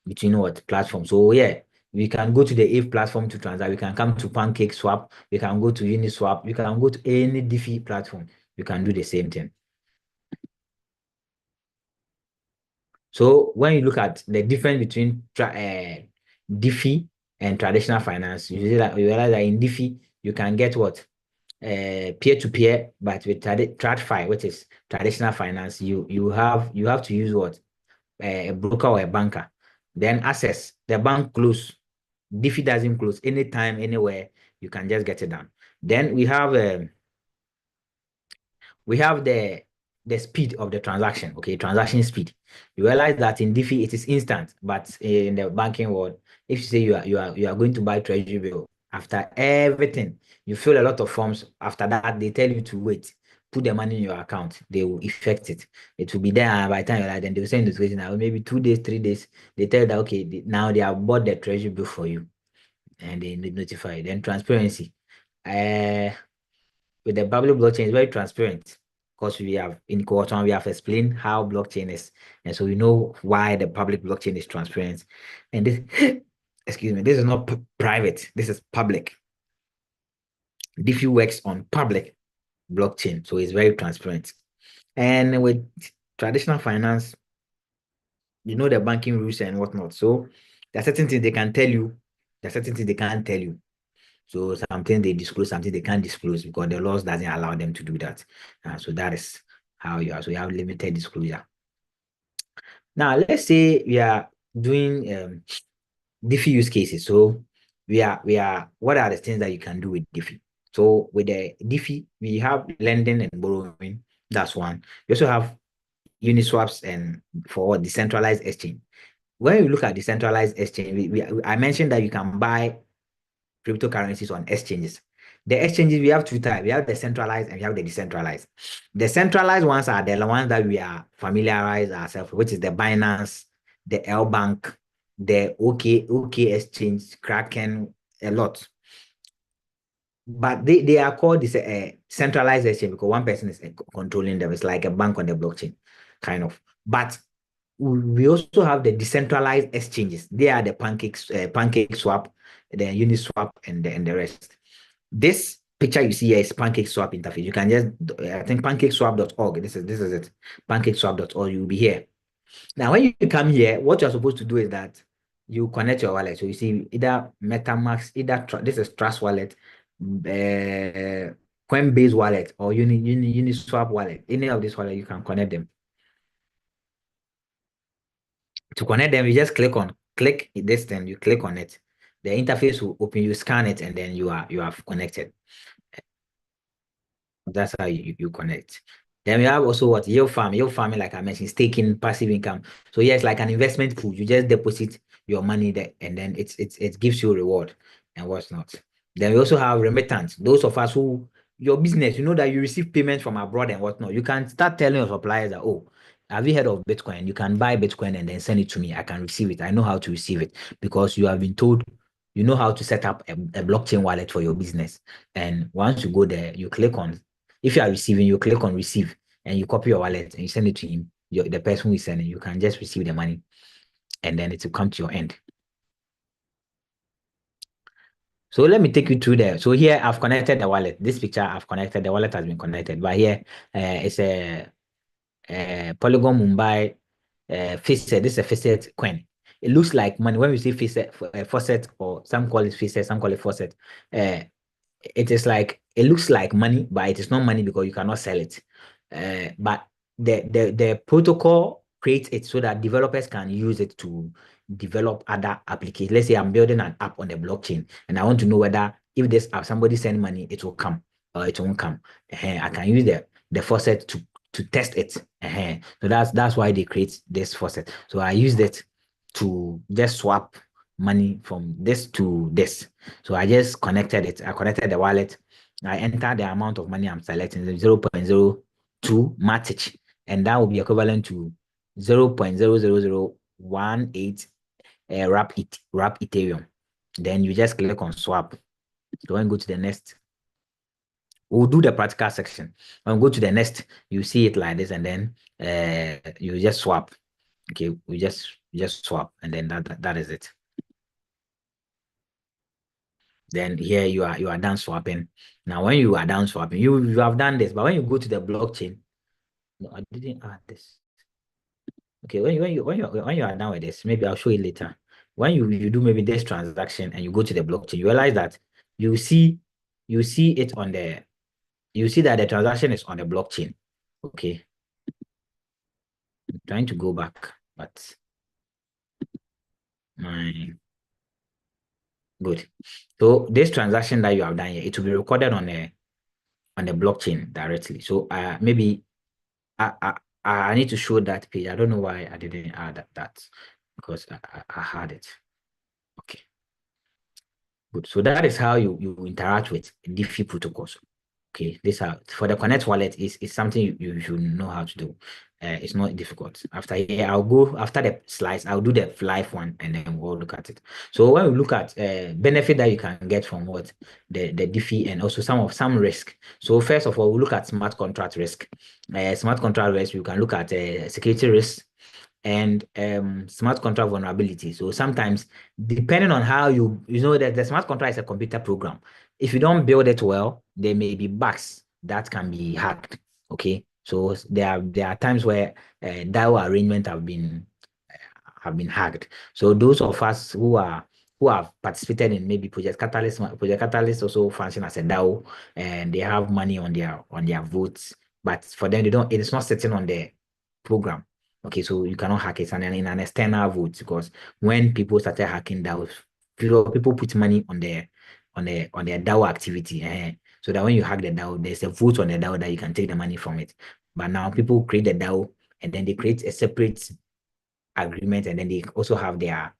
S2: between what platforms. So yeah, we can go to the Ave platform to transact. We can come to Pancake Swap. We can go to Uniswap. We can go to any DeFi platform. You can do the same thing. So when you look at the difference between DeFi and traditional finance, you realize that in DeFi you can get what peer-to-peer, but with TradFi, which is traditional finance, you have to use what a broker or a banker. Then access, the bank close, DeFi doesn't close anytime, anywhere. You can just get it done. Then we have the speed of the transaction, okay, transaction speed. You realize that in DeFi it is instant, but in the banking world, if you say you are going to buy treasury bill, after everything, you fill a lot of forms. After that, they tell you to wait, put the money in your account, they will effect it. It will be there, and by the time you're like, then they will send notification now, maybe 2 days, 3 days. They tell you that okay, now they have bought the treasury bill for you, and they notify you. Then transparency. Uh with the public blockchain, it's very transparent because we have in Cohort 1, we have explained how blockchain is, and so we know why the public blockchain is transparent. And this, excuse me, this is not private. This is public. DeFi works on public blockchain, so it's very transparent. And with traditional finance, you know the banking rules and whatnot. So there are certain things they can tell you, there are certain things they can't tell you. So something they disclose, something they can't disclose because the laws doesn't allow them to do that. So that is how you are. So you have limited disclosure. Now, let's say we are doing different use cases. So what are the things that you can do with Diffy? So with the Diffy, we have lending and borrowing. That's one. We also have Uniswaps and for decentralized exchange. When you look at decentralized exchange, I mentioned that you can buy cryptocurrencies on exchanges. The exchanges, we have two types. We have the centralized and we have the decentralized. The centralized ones are the ones that we are familiarized ourselves, which is the Binance, the L Bank, the OK Exchange, Kraken, a lot. But they are called this centralized exchange because one person is controlling them. It's like a bank on the blockchain, kind of. But we also have the decentralized exchanges. They are the Pancake Swap, the Uniswap, and the rest. This picture you see here is Pancake Swap interface. You can just, I think pancakeswap.org. This is it. Pancakeswap.org. You'll be here. Now, when you come here, what you're supposed to do is that you connect your wallet. So you see either MetaMask, this is Trust Wallet, Coinbase Wallet, or Uniswap Wallet. Any of these wallet, you can connect them. To connect them, you just click this thing, you click on it. The interface will open, you scan it, and then you have connected. That's how you connect. Then we have also what yield farming. Yield farming, like I mentioned, staking, passive income. So yeah, it's like an investment pool. You just deposit your money there, and then it gives you a reward and what's not. Then we also have remittance. Those of us who your business, you know that you receive payments from abroad and whatnot. You can start telling your suppliers that, oh, have you heard of Bitcoin? You can buy Bitcoin and then send it to me. I can receive it. I know how to receive it because you have been told you know how to set up a blockchain wallet for your business. And once you go there, you click on if you are receiving, you click on receive and you copy your wallet and you send it to him. The person who is sending, you can just receive the money and then it will come to your end. So let me take you through there. So here I've connected the wallet. This picture I've connected, the wallet has been connected. But here it's a Polygon Mumbai Facet. This is a Facet coin. It looks like money. When we see Facet, faucet, or some call it Facet, some call it faucet. It is like it looks like money, but it is not money because you cannot sell it. But the protocol creates it so that developers can use it to develop other applications. Let's say I'm building an app on the blockchain and I want to know whether if this app somebody send money, it will come or it won't come. I can use the faucet to test it. So that's why they create this faucet. So I used it to just swap money from this to this. So I just connected it. I connected the wallet. I entered the amount of money I'm selecting, 0.02 matic, and that will be equivalent to 0.00018 wrap Ethereum. Then you just click on swap. So when you go to the next, we'll do the practical section. When we go to the next, you see it like this, and then you just swap. Okay, we just swap, and then that is it. Then here you are done swapping. Now, when you are done swapping, you have done this, but when you go to the blockchain, no, I didn't add this. Okay, when you are done with this, maybe I'll show you later. When you do maybe this transaction and you go to the blockchain, you realize that you see it on the you see that the transaction is on the blockchain. Okay, I'm trying to go back, but my good. So this transaction that you have done here, it will be recorded on the blockchain directly. So maybe I need to show that page. I don't know why I didn't add that because I had it. Okay, good. So that is how you interact with Diffy protocols. Okay, this for the Connect wallet is something you should know how to do. It's not difficult. After here, I'll go after the slides. I'll do the live one and then we'll look at it. So when we look at benefit that you can get from what the Diffy and also some risk. So first of all, we look at smart contract risk. Smart contract risk, you can look at security risk and smart contract vulnerability. So sometimes, depending on how you know that the smart contract is a computer program. If you don't build it well, there may be bugs that can be hacked. Okay, so there are times where DAO arrangement have been hacked. So those of us who have participated in maybe Project Catalyst also function as a DAO, and they have money on their votes, but for them it is not sitting on the program. Okay, so you cannot hack it, and then in an external vote, because when people started hacking DAOs, people put money on their DAO activity. So that when you hack the DAO, there's a vote on the DAO that you can take the money from it. But now people create the DAO and then they create a separate agreement, and then they also have their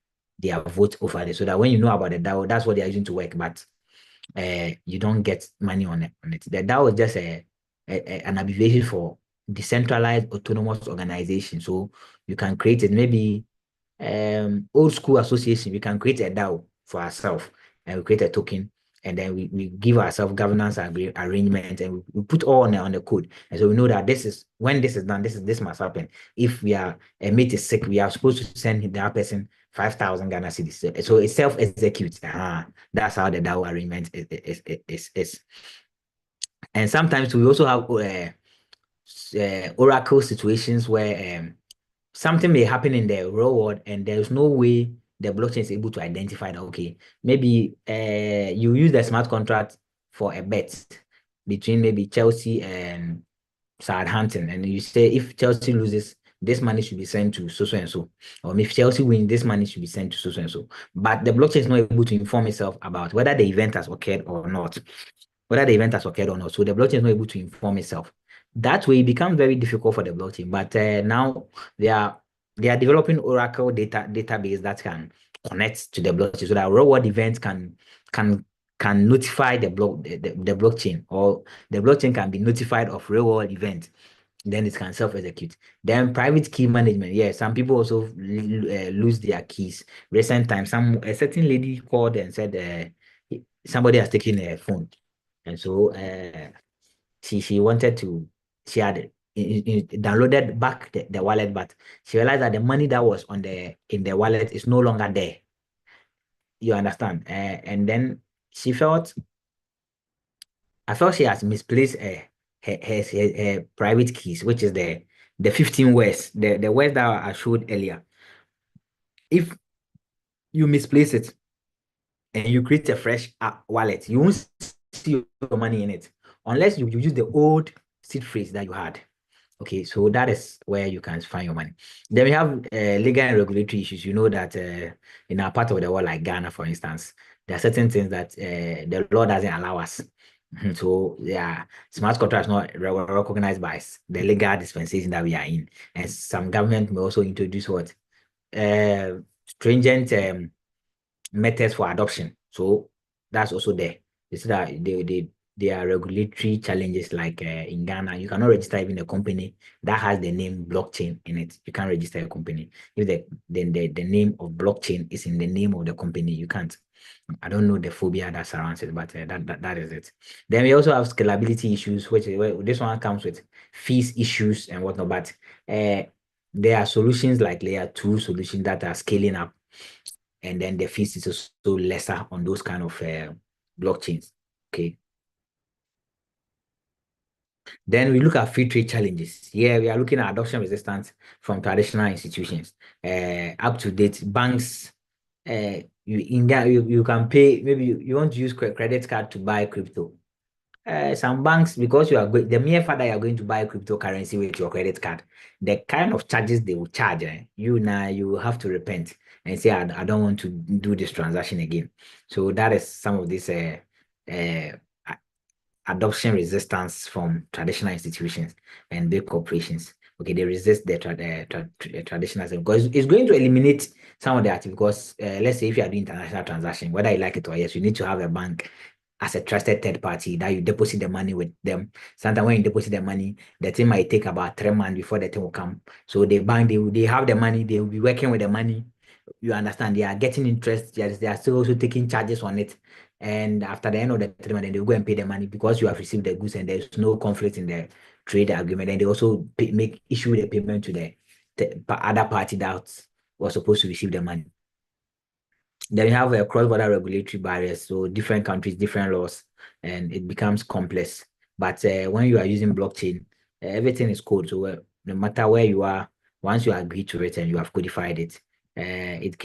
S2: vote over it. So that when you know about the DAO, that's what they're using to work, but you don't get money on it. The DAO is just an abbreviation for decentralized autonomous organization. So you can create it, maybe old school association. We can create a DAO for ourselves, and we create a token, and then we give ourselves governance arrangement, and we put all on the code. And so we know that this is when this is done, this must happen. If we are a mate is sick, we are supposed to send that person 5,000 Ghana cedis. So it self-executes. That's how the DAO arrangement is. And sometimes we also have oracle situations where something may happen in the real world, and there's no way the blockchain is able to identify that. Okay, maybe you use the smart contract for a bet between maybe Chelsea and Southampton, and you say if Chelsea loses, this money should be sent to so and so, or if Chelsea wins, this money should be sent to so and so. But the blockchain is not able to inform itself about whether the event has occurred or not, whether the event has occurred or not. So the blockchain is not able to inform itself. That way, it becomes very difficult for the blockchain. But now they are they are developing Oracle database that can connect to the blockchain, so that real world events can can notify the blockchain, or the blockchain can be notified of real world events. Then it can self-execute. Then private key management. Yeah, some people also lose their keys. Recent times, a certain lady called and said somebody has taken her phone, and so she wanted to, she had downloaded back the wallet, but she realized that the money that was in the wallet is no longer there. You understand? And then she felt, I felt she has misplaced her private keys, which is the 15 words, the words that I showed earlier. If you misplace it and you create a fresh wallet, you won't see your money in it unless you use the old seed phrase that you had. Okay, so that is where you can find your money. Then we have legal and regulatory issues. You know that in our part of the world, like Ghana, for instance, there are certain things that the law doesn't allow us. So, yeah, smart contract is not recognized by the legal dispensation that we are in. And some government may also introduce what? Stringent methods for adoption. So that's also there. It's that there are regulatory challenges, like in Ghana, you cannot register even a company that has the name blockchain in it. You can't register a company if the name of blockchain is in the name of the company. You can't. I don't know the phobia that surrounds it, but that is it. Then we also have scalability issues, which is where this one comes with fees issues and whatnot. But there are solutions like layer 2 solutions that are scaling up, and then the fees is also lesser on those kind of blockchains. Okay. Then we look at free trade challenges. Yeah, we are looking at adoption resistance from traditional institutions. Up to date banks. You can pay, maybe you want to use credit card to buy crypto. Some banks, because you are going, the mere fact that you are going to buy cryptocurrency with your credit card, the kind of charges they will charge, you have to repent and say, I don't want to do this transaction again. So that is some of this uh, adoption resistance from traditional institutions and big corporations. Okay, they resist the traditional system because it's going to eliminate some of that. Because let's say if you are doing international transaction, whether you like it or yes, you need to have a bank as a trusted third party that you deposit the money with them. Sometimes when you deposit the money, the thing might take about 3 months before the thing will come. So the bank, they have the money, they will be working with the money. You understand? They are getting interest. Yes, they are still also taking charges on it. And after the end of the 3 months, then they'll go and pay the money because you have received the goods and there's no conflict in the trade agreement. And they also issue the payment to the other party that was supposed to receive the money. Then you have a cross-border regulatory barriers, so different countries, different laws, and it becomes complex. But when you are using blockchain, everything is code. So no matter where you are, once you agree to it and you have codified it, it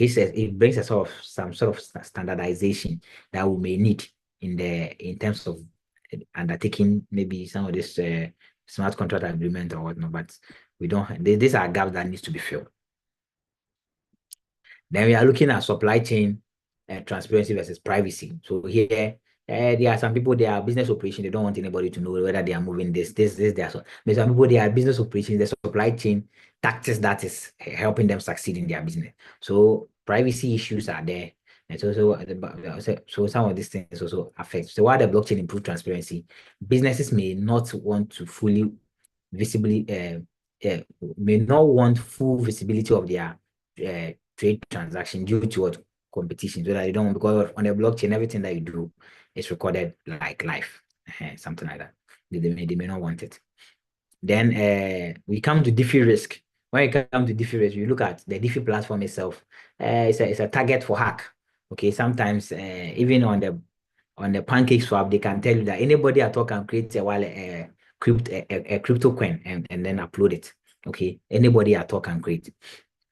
S2: brings a some sort of standardization that we may need in terms of undertaking maybe some of this smart contract agreement or whatnot. But We don't. These are gaps that needs to be filled. Then we are looking at supply chain transparency versus privacy. So here, there are some people, they are business operation. They don't want anybody to know whether they are moving this. There are some people, they are business operations, the supply chain tactics that is helping them succeed in their business. So privacy issues are there. And so some of these things also affect. So while the blockchain improve transparency, businesses may not want to fully visibly may not want full visibility of their trade transaction due to what competition, so that you don't, because on the blockchain, everything that you do is recorded like live, something like that. They may not want it. Then we come to DeFi risk. When you come to DeFi risk, you look at the DeFi platform itself. It's a target for hack. Okay, sometimes even on the pancake swap, they can tell you that anybody at all can create a wallet, a crypto coin and then upload it. Okay, anybody at all can create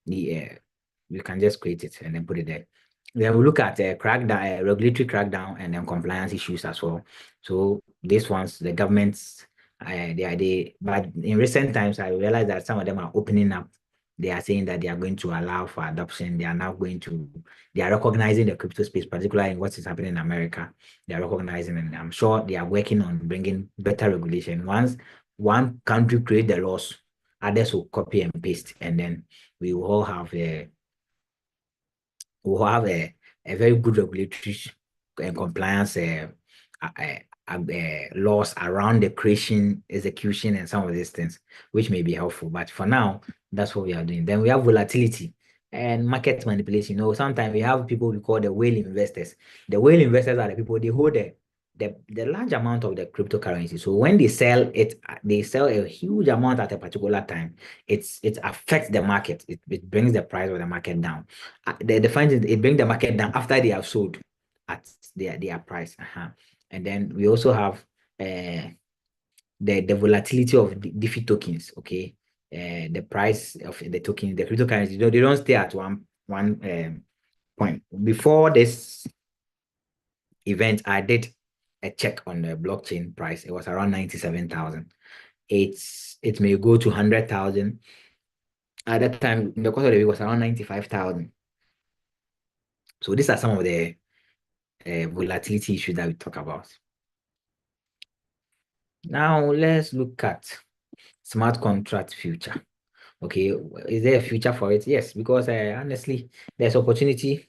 S2: you can just create it and then put it there. Then we look at crackdown, regulatory crackdown, and then compliance issues as well. So these ones, the governments, but in recent times, I realized that some of them are opening up. They are saying that they are going to allow for adoption. They are recognizing the crypto space, particularly in what is happening in America. They are recognizing, and I'm sure they are working on bringing better regulation. Once one country create the laws, others will copy and paste, and then we will all have a very good regulatory and compliance laws around the creation, execution, and some of these things, which may be helpful. But for now, that's what we are doing. Then we have volatility and market manipulation. Sometimes we have people we call the whale investors. The whale investors are the people, they hold the large amount of the cryptocurrency. So when they sell it, they sell a huge amount at a particular time. It affects the market. It brings the price of the market down. The finding, it brings the market down after they have sold at their price. And then we also have the volatility of the DeFi tokens. Okay, the price of the token, the cryptocurrency, they don't stay at one point. Before this event, I did a check on the blockchain price. It was around 97,000. It may go to 100,000. At that time, in the course of the week, it was around 95,000. So these are some of the volatility issues that we talk about. Now let's look at smart contract future. Okay, is there a future for it? Yes, because honestly, there's opportunity.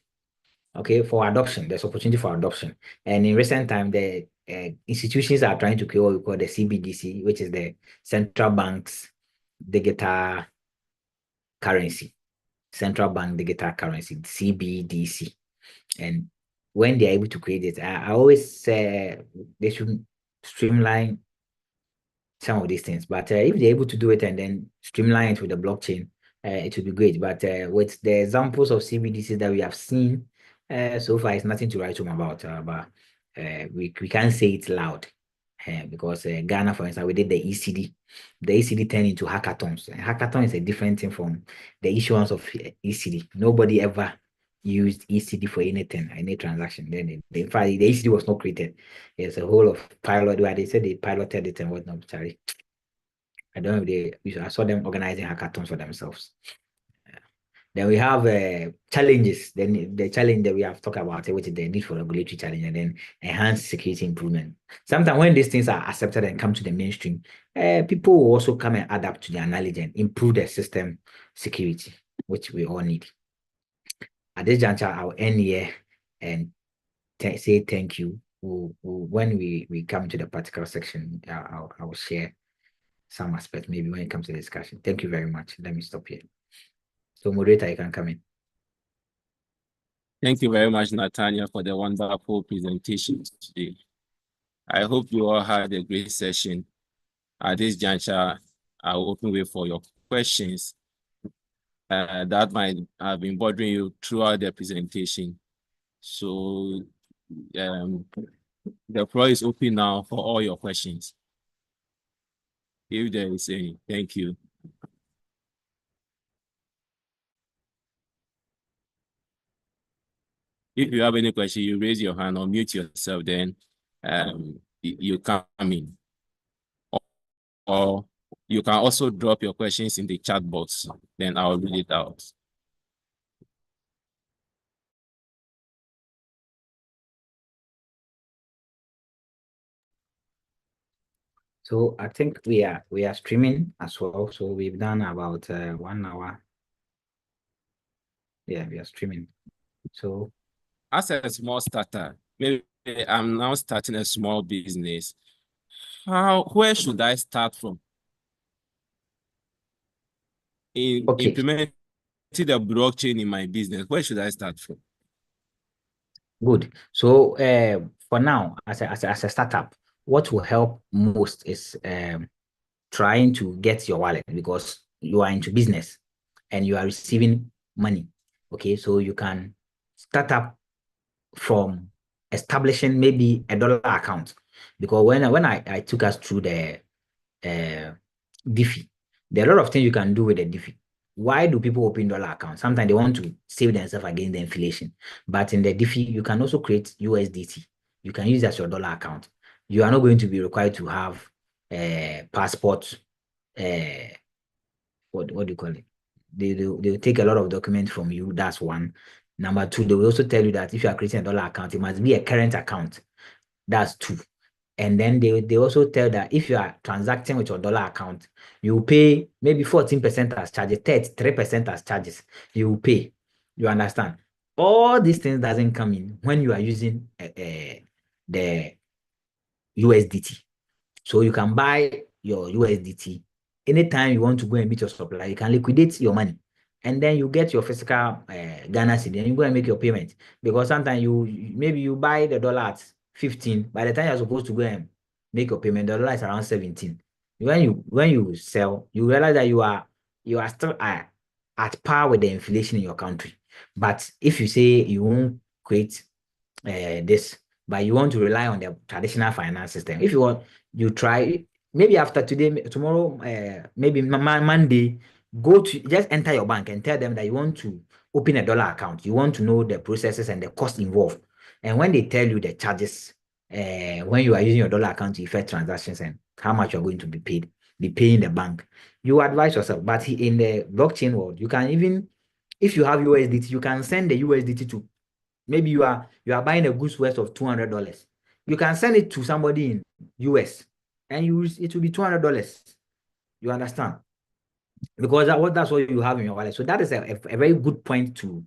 S2: Okay, for adoption, there's opportunity for adoption. And in recent time, the institutions are trying to create what we call the CBDC, which is the central bank's digital currency, central bank digital currency, CBDC. And when they're able to create it, I always say they should streamline some of these things. But if they're able to do it and then streamline it with the blockchain, it would be great. But with the examples of CBDC that we have seen so far, it's nothing to write home about. But we can't say it loud because Ghana, for instance, we did the ECD. The ECD turned into hackathons. Hackathon is a different thing from the issuance of ECD. Nobody ever used ECD for anything, any transaction. Then, in fact, the ECD was not created. It's a whole of pilot where they said they piloted it and whatnot. Sorry, I don't know if I saw them organizing hackathons for themselves. Then we have challenges. Then the challenge that we have talked about, which is the need for regulatory challenge, and then enhanced security improvement. Sometimes when these things are accepted and come to the mainstream, people will also come and adapt to their knowledge and improve their system security, which we all need. At this juncture, I'll end here and say thank you. When we come to the practical section, I will share some aspect maybe when it comes to the discussion. Thank you very much. Let me stop here. So moderator, you can come in.
S3: Thank you very much, Nathaniel, for the wonderful presentation today. I hope you all had a great session. At this juncture, I will open way for your questions that might have been bothering you throughout the presentation. So the floor is open now for all your questions. If there is any, thank you. If you have any question, you raise your hand or mute yourself, then you come in. Or You can also drop your questions in the chat box, then I'll read it out.
S2: So I think we are streaming as well. So we've done about 1 hour. Yeah, we are streaming. So
S3: As a small starter, maybe I'm now starting a small business. Where should I start from in
S2: okay,
S3: implementing the blockchain in my business? Where should I start from?
S2: good. So for now, as a startup, what will help most is trying to get your wallet, because you are into business and you are receiving money. Okay, so you can start up from establishing maybe a dollar account, because when I took us through the Diffie, there are a lot of things you can do with the Diffie. Why do people open dollar accounts? Sometimes they want to save themselves against the inflation. But in the Diffie, you can also create USDT. You can use it as your dollar account. You are not going to be required to have a passport. What do you call it? They'll take a lot of documents from you. That's one. Number two, they will also tell you that if you are creating a dollar account, it must be a current account. That's two. And then they also tell that if you are transacting with your dollar account, you will pay maybe 14% as charges, 33% as charges. You will pay. You understand? All these things doesn't come in when you are using the USDT. So you can buy your USDT anytime you want to go and meet your supplier. You can liquidate your money, and then you get your physical Ghana cedi, and you go and make your payment. Because sometimes maybe you buy the dollar at 15. By the time you're supposed to go and make your payment, the dollar is around 17. When you sell, you realize that you are still at par with the inflation in your country. But if you say you won't create this, but you want to rely on the traditional finance system. If you want, you try, maybe after today, tomorrow, maybe Monday, go to just enter your bank and tell them that you want to open a dollar account. You want to know the processes and the cost involved. And when they tell you the charges, when you are using your dollar account to effect transactions and how much you're going to be paying the bank, you advise yourself. But in the blockchain world, you can even, if you have USDT, you can send the USDT to, maybe you are buying a goods worth of $200. You can send it to somebody in US, and it will be $200. You understand? Because that's what you have in your wallet. So that is a very good point to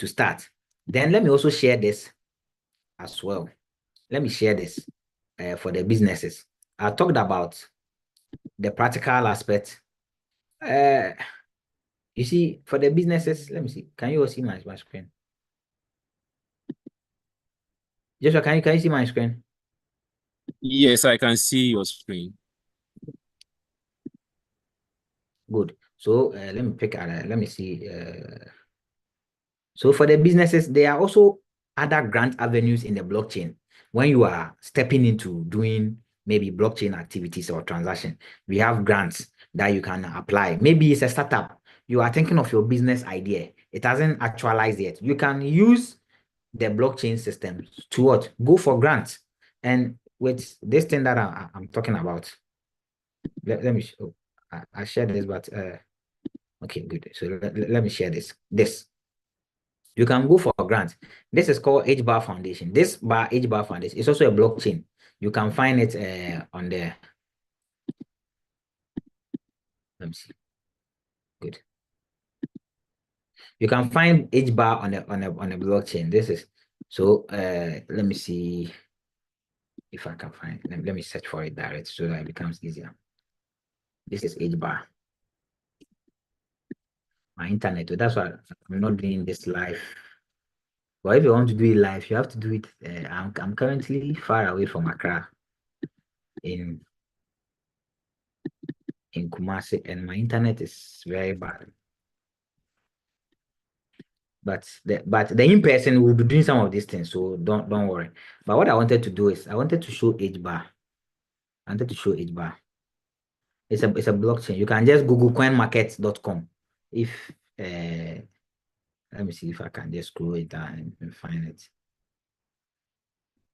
S2: start. Then let me also share this as well. Let me share this for the businesses. I talked about the practical aspect. You see, for the businesses, let me see. Can you all see my screen? Joshua, can you see my screen?
S3: Yes, I can see your screen.
S2: Good. So let me pick. Let me see. So for the businesses, there are also other grant avenues in the blockchain. When you are stepping into doing maybe blockchain activities or transaction, we have grants that you can apply. Maybe it's a startup. You are thinking of your business idea. It hasn't actualized yet. You can use the blockchain system to what? Go for grants. And with this thing that I'm talking about, let me show. I shared this, but okay, good. So let me share this. You can go for a grant. This is called HBAR Foundation. This HBAR Foundation is also a blockchain. You can find it on the. Let me see. Good. You can find HBAR on a blockchain. This is so. Let me see if I can find. Let me search for it direct so that it becomes easier. This is HBAR. My internet. That's why I'm not doing this live. But if you want to do it live, you have to do it. I'm currently far away from Accra in Kumasi, and my internet is very bad. But the in-person will be doing some of these things, so don't worry. But what I wanted to do is I wanted to show HBAR. I wanted to show HBAR. It's a blockchain. You can just Google coinmarkets.com. If let me see if I can just scroll it down and find it.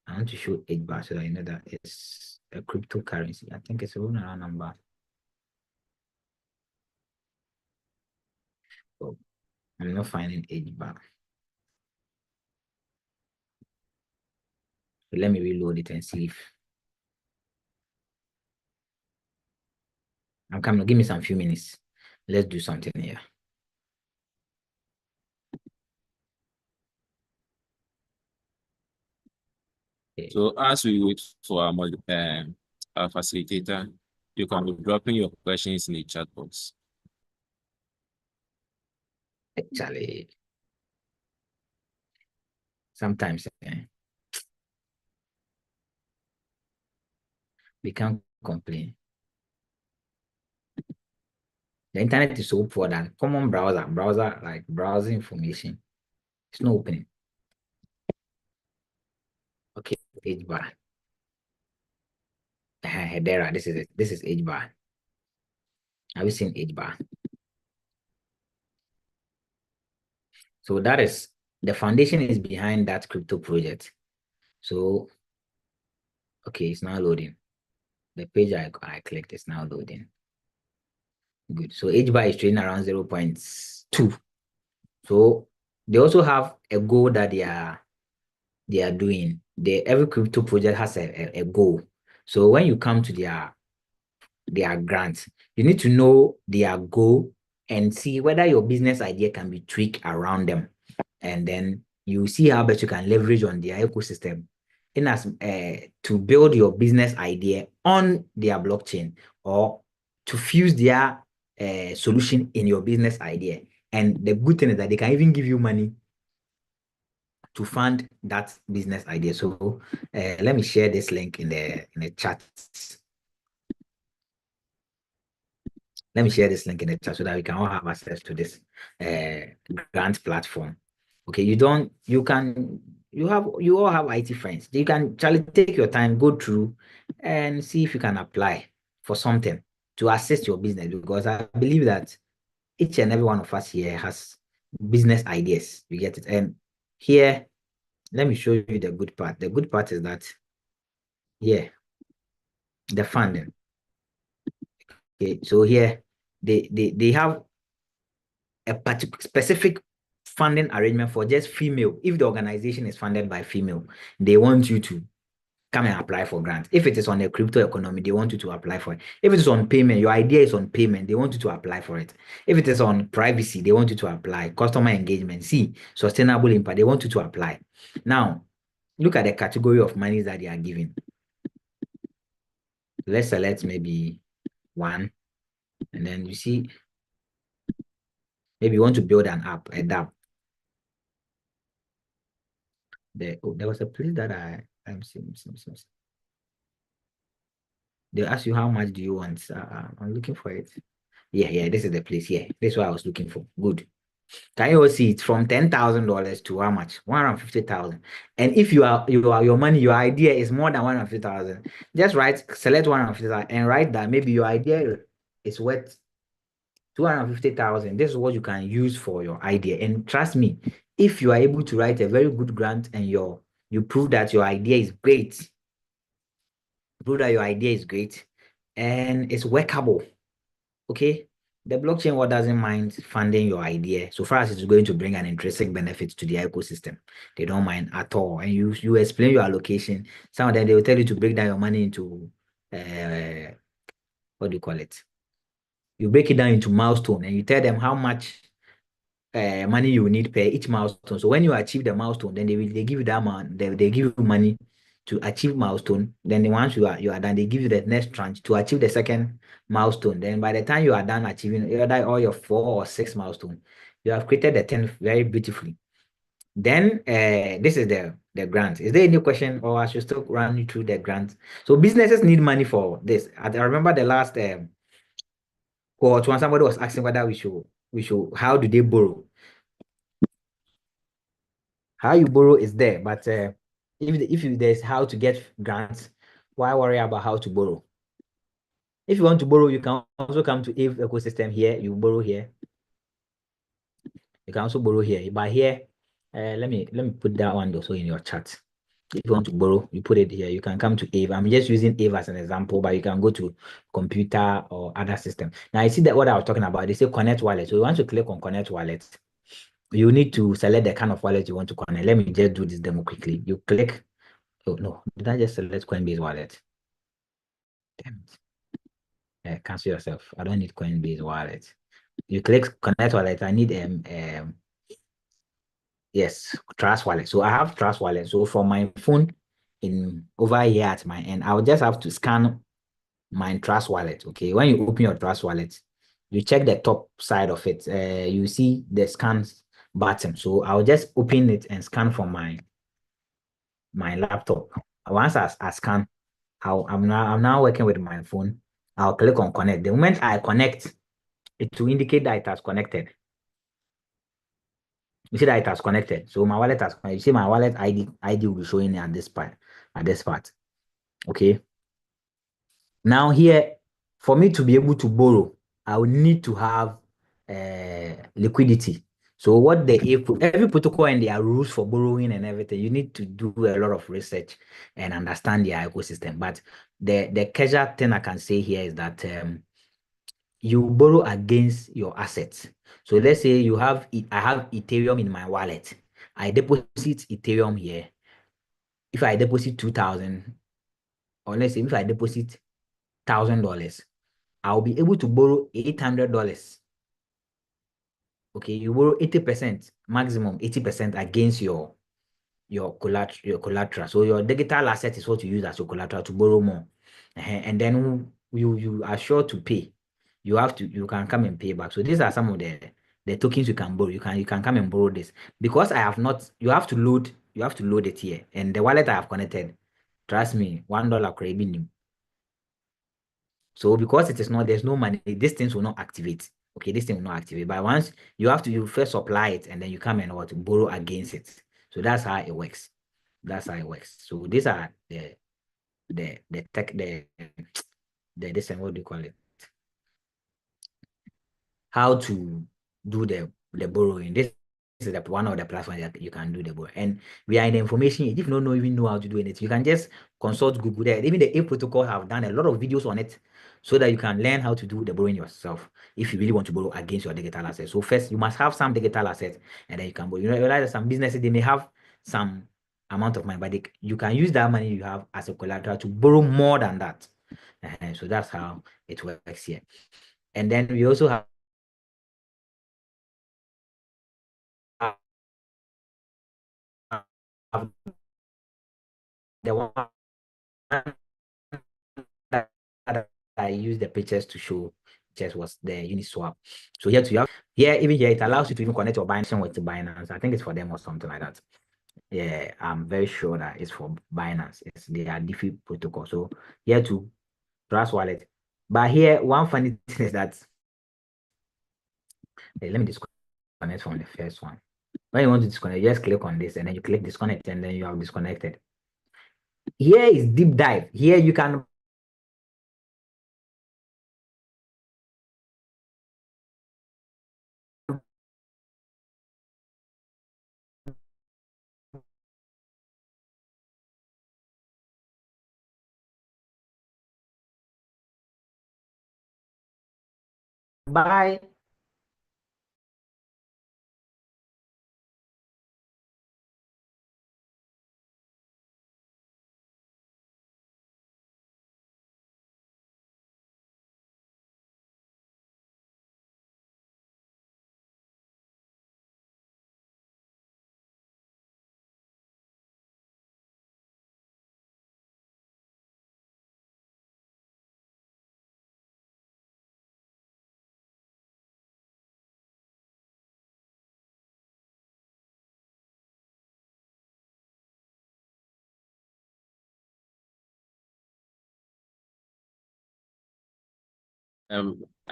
S2: I want to show HBAR so that you know that it's a cryptocurrency. I think it's a number. So I'm not finding age bar. So let me reload it and see if I'm coming. Give me some few minutes. Let's do something here. Okay.
S3: So as we wait for our facilitator, you can be dropping your questions in the chat box.
S2: Actually, sometimes we can't complain. The internet is so poor that common browser like browsing information, it's not opening. Okay, age bar. Hedera, this is it. This is age bar. Have you seen age bar? So that is the foundation is behind that crypto project. So okay, it's now loading. The page I clicked is now loading. Good. So age bar is trading around 0.2. So they also have a goal that they are doing. Every crypto project has a goal. So when you come to their grants, you need to know their goal and see whether your business idea can be tweaked around them. And then you see how best you can leverage on their ecosystem in as to build your business idea on their blockchain or to fuse their solution in your business idea. And the good thing is that they can even give you money to fund that business idea. So let me share this link in the chat. Let me share this link in the chat so that we can all have access to this grant platform. Okay, you all have IT friends. You can actually take your time, go through and see if you can apply for something to assist your business, because I believe that each and every one of us here has business ideas. You get it? And here, let me show you the good part. The good part is that, yeah, the funding. Okay, so here they have a particular specific funding arrangement for just female. If the organization is funded by female, they want you to come and apply for grant. If it is on a crypto economy, they want you to apply for it. If it is on payment, your idea is on payment, they want you to apply for it. If it is on privacy, they want you to apply. Customer engagement, sustainable impact, they want you to apply. Now, look at the category of monies that they are giving. Let's select maybe one, and then you see, maybe you want to build an app, a dApp. There was a place that I'm seeing. They ask you how much do you want. I'm looking for it. Yeah, this is the place. Yeah, this is what I was looking for. Good. Can you all see it from $10,000 to how much? 150,000. And if your money, your idea is more than 150,000, just select 150,000 and write that maybe your idea is worth 250,000. This is what you can use for your idea. And trust me, if you are able to write a very good grant and you prove that your idea is great, and it's workable, okay? The blockchain what doesn't mind funding your idea so far as it's going to bring an intrinsic benefit to the ecosystem. They don't mind at all. And you explain your allocation. Some of them they will tell you to break down your money into what do you call it? You break it down into milestone and you tell them how much money you need per each milestone. So when you achieve the milestone, then they give you that amount. They give you money to achieve milestone. Then once you are done, they give you the next tranche to achieve the second milestone. Then by the time you are done achieving either all your 4 or 6 milestone, you have created the 10 very beautifully. Then this is the grant. Is there any question, or I should still run you through the grant? So businesses need money for this. I remember the last cohort when somebody was asking whether we should how do they borrow? How you borrow is there, but if there's how to get grants, why worry about how to borrow? If you want to borrow, you can also come to Ave ecosystem here. You borrow here. You can also borrow here. But here, let me put that one also in your chat. If you want to borrow, you put it here. You can come to Ave. I'm just using Ave as an example, but you can go to computer or other system. Now, you see that what I was talking about, they say connect wallet. So you want to click on connect wallet. You need to select the kind of wallet you want to connect. Let me just do this demo quickly. You click. Oh, no. Did I just select Coinbase wallet? Damn it. Cancel yourself. I don't need Coinbase wallet. You click connect wallet. I need yes, Trust Wallet. So I have Trust Wallet. So from my phone in over here at my end, I'll just have to scan my Trust Wallet. Okay. When you open your Trust Wallet, you check the top side of it. You see the scan button. So I'll just open it and scan from my laptop. Once I scan, I'm now working with my phone. I'll click on connect. The moment I connect, it will indicate that it has connected. You see that it has connected. So my wallet has connected. You see my wallet ID will be showing at this part. Okay. Now here, for me to be able to borrow, I will need to have liquidity. So what every protocol and their rules for borrowing and everything, you need to do a lot of research and understand their ecosystem. But the casual thing I can say here is that you borrow against your assets. So let's say I have Ethereum in my wallet. I deposit Ethereum here. If I deposit 2,000, or let's say if I deposit $1,000, I'll be able to borrow $800. Okay, you borrow 80%, maximum 80% against your collateral. So your digital asset is what you use as your collateral to borrow more. And then you are sure to pay. You can come and pay back. So these are some of the tokens you can borrow. You can come and borrow this. Because I have not, you have to load it here. And the wallet I have connected, trust me, $1 craving. So because there's no money, these things will not activate. Okay, this thing will not activate. But once you first supply it and then you come and borrow against it. So that's how it works. That's how it works. So these are the tech this and what do you call it? How to do the borrowing. This is one of the platforms that you can do the borrowing. And we are in the information age. If you don't even know how to do it, you can just consult Google there. Even the A protocol have done a lot of videos on it so that you can learn how to do the borrowing yourself if you really want to borrow against your digital assets. So first, you must have some digital assets and then you can borrow. You realize that some businesses, they may have some amount of money, but you can use that money you have as a collateral to borrow more than that. So that's how it works here. And then we also have the one that I use the pictures to show just was the Uniswap. So here even here it allows you to even connect your Binance with the Binance. I think it's for them or something like that. Yeah, I'm very sure that it's for Binance. They are DeFi protocol. So here to Trust Wallet. But here, one funny thing is that let me disconnect from the first one. When you want to disconnect, just click on this and then you click disconnect and then you have disconnected. Here is deep dive. Here you can buy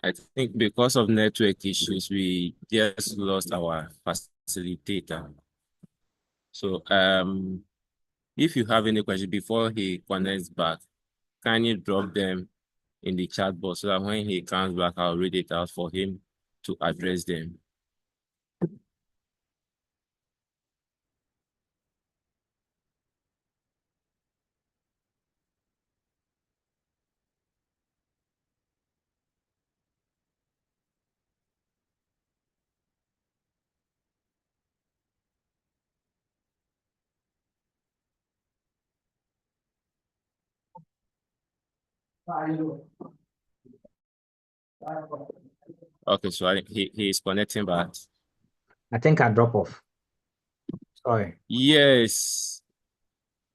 S3: I think because of network issues, we just lost our facilitator. So if you have any question before he connects back, kindly drop them in the chat box so that when he comes back, I'll read it out for him to address them. Okay, so he is connecting back.
S2: I think I drop off. Sorry.
S3: Yes.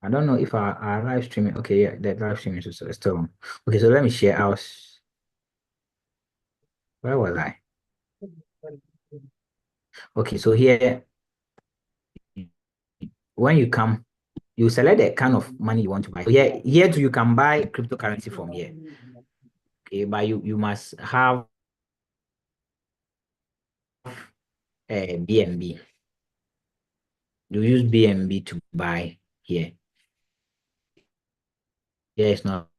S2: I don't know if our live streaming. Okay, yeah, the live streaming is still on. Okay, so let me share our. Where was I? Okay, so here, when you come, you select the kind of money you want to buy. So here too, you can buy cryptocurrency from here. Okay, but you must have BNB. You use BNB to buy here. Here it's not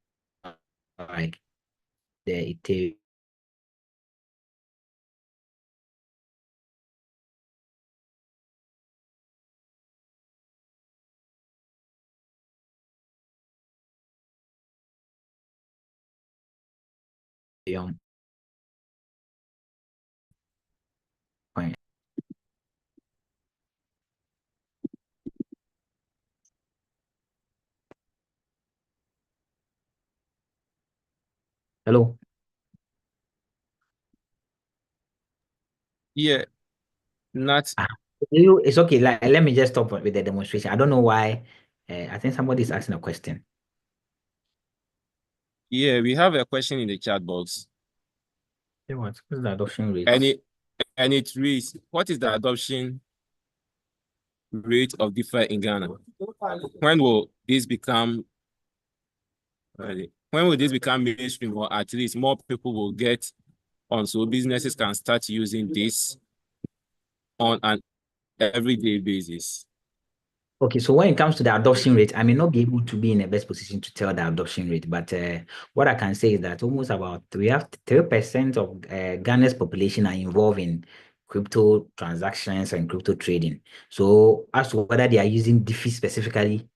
S2: like the Ethereum. Coin. Hello.
S3: Yeah, not
S2: Ah, it's okay. Like, let me just stop with the demonstration. I don't know why. I think somebody is asking a question.
S3: yeah, we have a question in the chat box.
S2: What's the adoption rate?
S3: And it reads, what is the adoption rate of DeFi in Ghana? When will this become mainstream, or at least more people will get on, so businesses can start using this on an everyday basis?
S2: Okay, so when it comes to the adoption rate, I may not be able to be in the best position to tell the adoption rate, but what I can say is that almost about we have 3% of Ghana's population are involved in crypto transactions and crypto trading. So as to whether they are using DeFi specifically,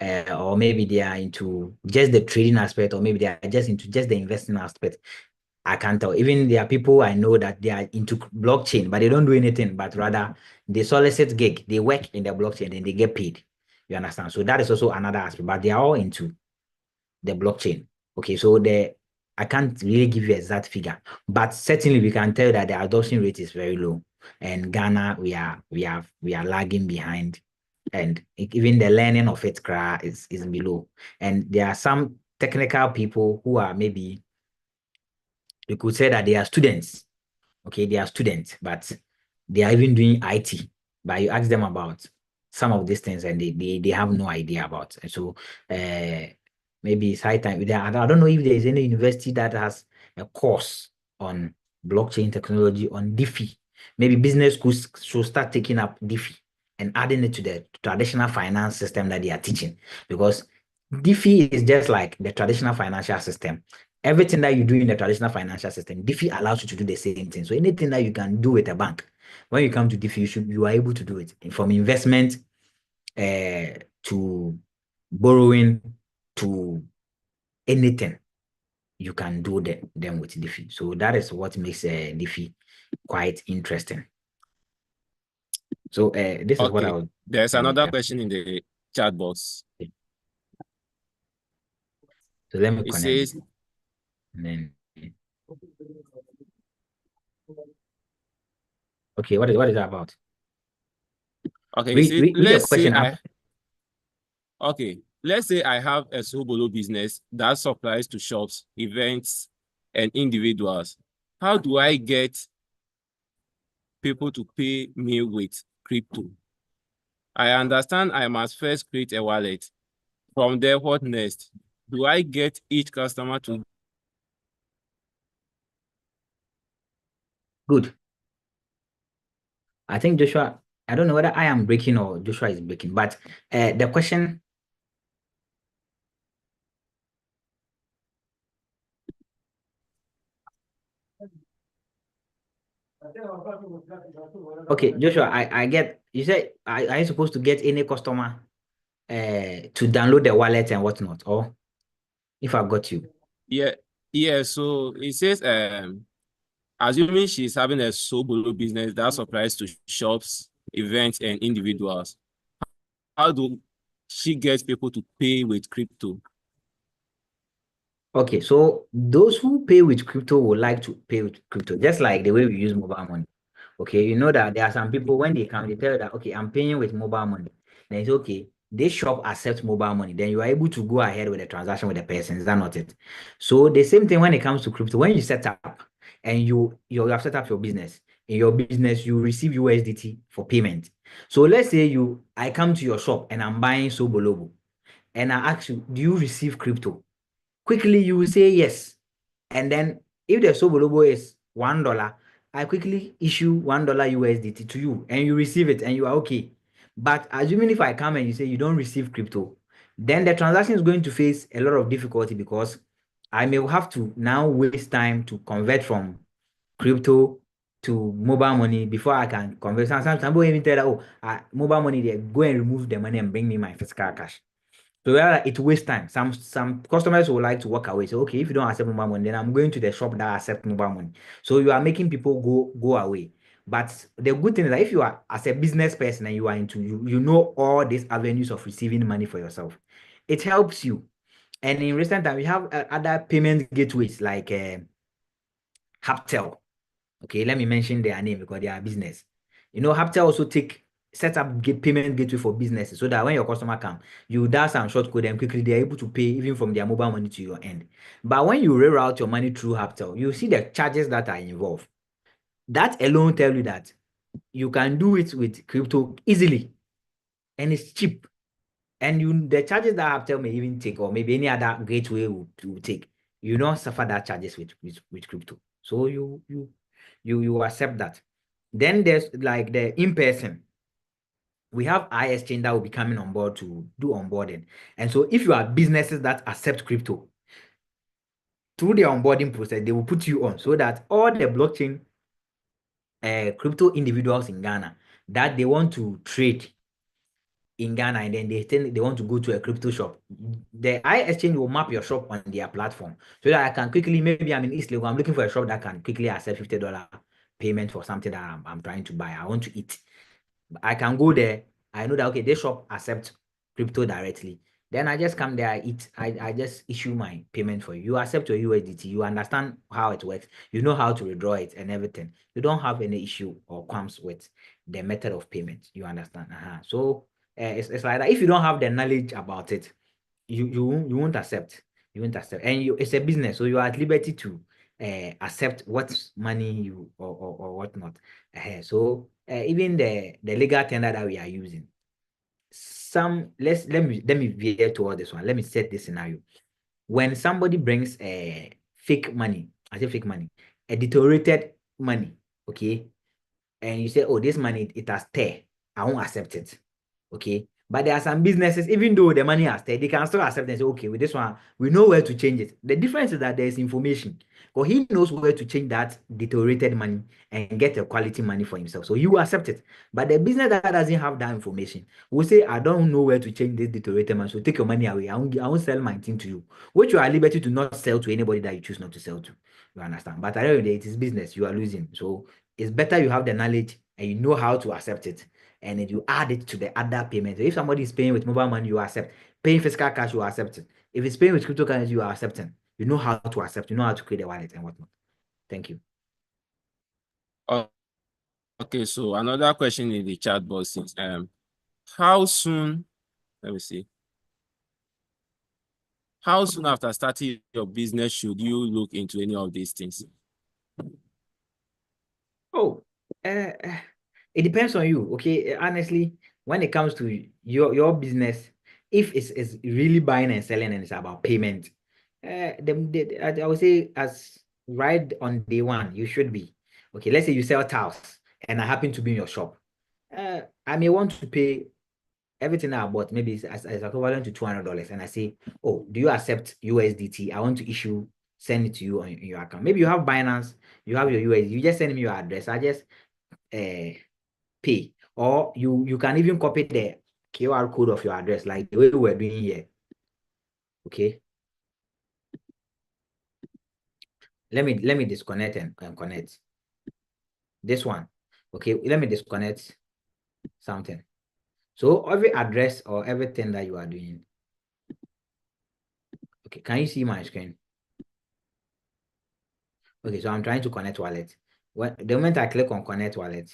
S2: or maybe they are into just the trading aspect, or maybe they are just into just the investing aspect, I can't tell. Even there are people I know that they are into blockchain, but they don't do anything, but rather they solicit gig, they work in the blockchain and they get paid. You understand? So that is also another aspect, but they are all into the blockchain. Okay, so I can't really give you exact figure, but certainly we can tell that the adoption rate is very low. And Ghana, we are lagging behind. And even the learning of it is below. And there are some technical people who are maybe you could say that they are students. Okay, they are students, but they are even doing IT. But you ask them about some of these things and they have no idea about. And so maybe it's high time. I don't know if there's any university that has a course on blockchain technology on DeFi. Maybe business schools should start taking up DeFi and adding it to the traditional finance system that they are teaching. Because DeFi is just like the traditional financial system. Everything that you do in the traditional financial system, DeFi allows you to do the same thing. So anything that you can do with a bank, when you come to DeFi, you are able to do it from investment to borrowing to anything. You can do them with DeFi. So that is what makes DeFi quite interesting. So this is what I
S3: Okay,
S2: would.
S3: there's another question in the chat box.
S2: So let me
S3: It
S2: connect
S3: says,
S2: it. And then, okay, what is that about?
S3: okay, it
S2: Read,
S3: says,
S2: read, read the question up.
S3: let's say I have a solo business that supplies to shops, events, and individuals. How do I get people to pay me with crypto? I understand I must first create a wallet. From there, what next? Do I get each customer to?
S2: Good. I think Joshua, I don't know whether I am breaking or Joshua is breaking, but the question. Okay, Joshua, I get, you said, are you supposed to get any customer to download the wallet and whatnot, or if I got you?
S3: Yeah. So it says, assuming she's having a solo business that supplies to shops, events, and individuals, how do she get people to pay with crypto?
S2: Okay, so those who pay with crypto would like to pay with crypto, just like the way we use mobile money. Okay, you know that there are some people when they come, they tell you that, okay, I'm paying with mobile money. Then it's okay. This shop accepts mobile money. Then you are able to go ahead with the transaction with the person. Is that not it? So the same thing when it comes to crypto. When you set up and you have set up your business, in your business, you receive USDT for payment. So let's say I come to your shop and I'm buying Sobolobo and I ask you, do you receive crypto? Quickly you will say yes. And then if the Sobolobo is $1, I quickly issue $1 USDT to you and you receive it and you are okay. But assuming if I come and you say you don't receive crypto, then the transaction is going to face a lot of difficulty because I may have to now waste time to convert from crypto to mobile money before I can convert. Sometimes some people even tell that, oh, mobile money, they go and remove the money and bring me my physical cash. So yeah, it wastes time. Some customers will like to walk away. So okay, if you don't accept mobile money, then I'm going to the shop that accept mobile money. So you are making people go away. But the good thing is that if you are as a business person and you are into you know all these avenues of receiving money for yourself, it helps you. And in recent time, we have other payment gateways like Haptel. Okay, let me mention their name because they are business. You know, Haptel also set up payment gateway for businesses so that when your customer come, you dial some short code and quickly they're able to pay even from their mobile money to your end. But when you reroute your money through Haptel, you see the charges that are involved. That alone tell you that you can do it with crypto easily and it's cheap. And the charges that Haptel may even take, or maybe any other gateway will take, you don't suffer that charges with crypto. So you accept that. Then there's like the in-person. We have iExchange that will be coming on board to do onboarding. And so if you are businesses that accept crypto, through the onboarding process, they will put you on so that all the blockchain crypto individuals in Ghana that they want to trade in Ghana and then they think they want to go to a crypto shop, the iExchange will map your shop on their platform so that I can quickly, maybe I'm in East Lagos, I'm looking for a shop that can quickly accept $50 payment for something that I'm trying to buy. I want to eat. I can go there. I know that, okay, this shop accept crypto directly. Then I just come there, I eat, I just issue my payment for you. You accept your USDT, you understand how it works, you know how to withdraw it and everything. You don't have any issue or comes with the method of payment. You understand? So it's like that. If you don't have the knowledge about it, you won't accept. You won't accept. And it's a business, so you are at liberty to accept what money you or whatnot. So even the legal tender that we are using, let me veer toward this one. Let me set this scenario. When somebody brings fake money, I say fake money, a deteriorated money, okay, and you say, oh, this money it has tear, I won't accept it. Okay. But there are some businesses, even though the money has stayed, they can still accept and say, okay, with this one, we know where to change it. The difference is that there is information. Because he knows where to change that deteriorated money and get a quality money for himself. So you accept it. But the business that doesn't have that information will say, I don't know where to change this deteriorated money. So take your money away. I won't sell my thing to you. Which you are at liberty to not sell to anybody that you choose not to sell to. You understand? But at the end of the day, it is business. You are losing. So it's better you have the knowledge and you know how to accept it and then you add it to the other payments. If somebody is paying with mobile money, you accept. Paying physical cash, you accept it. If it's paying with cryptocurrency, you are accepting. You know how to accept. You know how to create a wallet and whatnot. Thank you.
S3: Okay, so another question in the chat box is how soon, let me see. How soon after starting your business should you look into any of these things?
S2: Oh, it depends on you. Okay. Honestly, when it comes to your business, if it's really buying and selling and it's about payment, I would say as right on day one, you should be. Okay, let's say you sell tiles and I happen to be in your shop. I may want to pay everything I bought, maybe it's as equivalent to $200. And I say, oh, do you accept USDT? I want to send it to you on your account. Maybe you have Binance, you have your USD, you just send me your address. I just pay. Or you can even copy the QR code of your address, like the way we're doing here. Okay. Let me disconnect and connect. This one. Okay, let me disconnect something. So every address or everything that you are doing. Okay, can you see my screen? Okay, so I'm trying to connect wallet. The moment I click on connect wallet,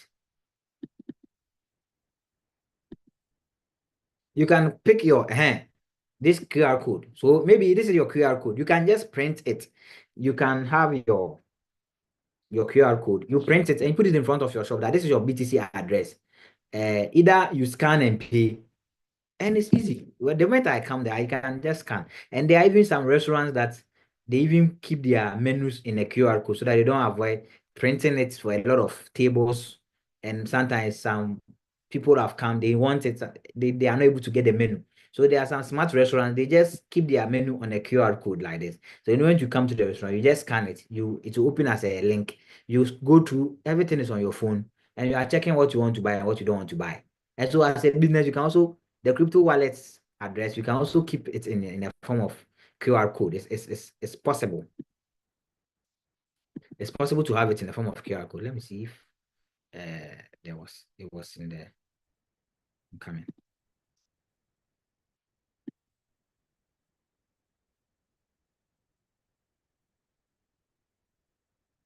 S2: you can pick your this QR code. So maybe this is your QR code. You can just print it. You can have your QR code. You print it and you put it in front of your shop that this is your BTC address. Either you scan and pay, and it's easy. Well, the moment I come there, I can just scan. And there are even some restaurants that they even keep their menus in a QR code so that they don't avoid printing it for a lot of tables. And sometimes some people have come, they want it, they are not able to get the menu. So there are some smart restaurants, they just keep their menu on a QR code like this. So you know when you come to the restaurant, you just scan it, it will open as a link. You go through, everything is on your phone, and you are checking what you want to buy and what you don't want to buy. And so as a business, you can also the crypto wallet's address, you can also keep it in a form of QR code. It's possible. It's possible to have it in the form of QR code. Let me see if it was in the coming.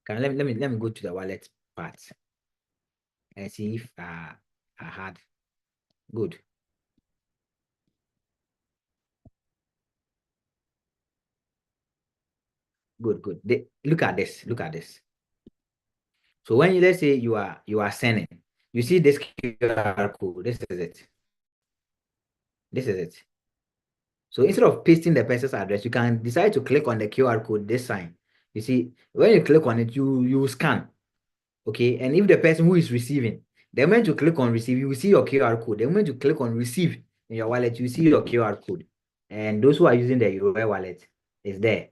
S2: Let me go to the wallet part and see if I had good. Good. Look at this. Look at this. So when let's say you are sending, you see this QR code. This is it. This is it. So instead of pasting the person's address, you can decide to click on the QR code, this sign. You see, when you click on it, you scan. Okay. And if the person who is receiving, the moment you click on receive, you will see your QR code. The moment you click on receive in your wallet, you see your QR code. And those who are using the UA wallet is there.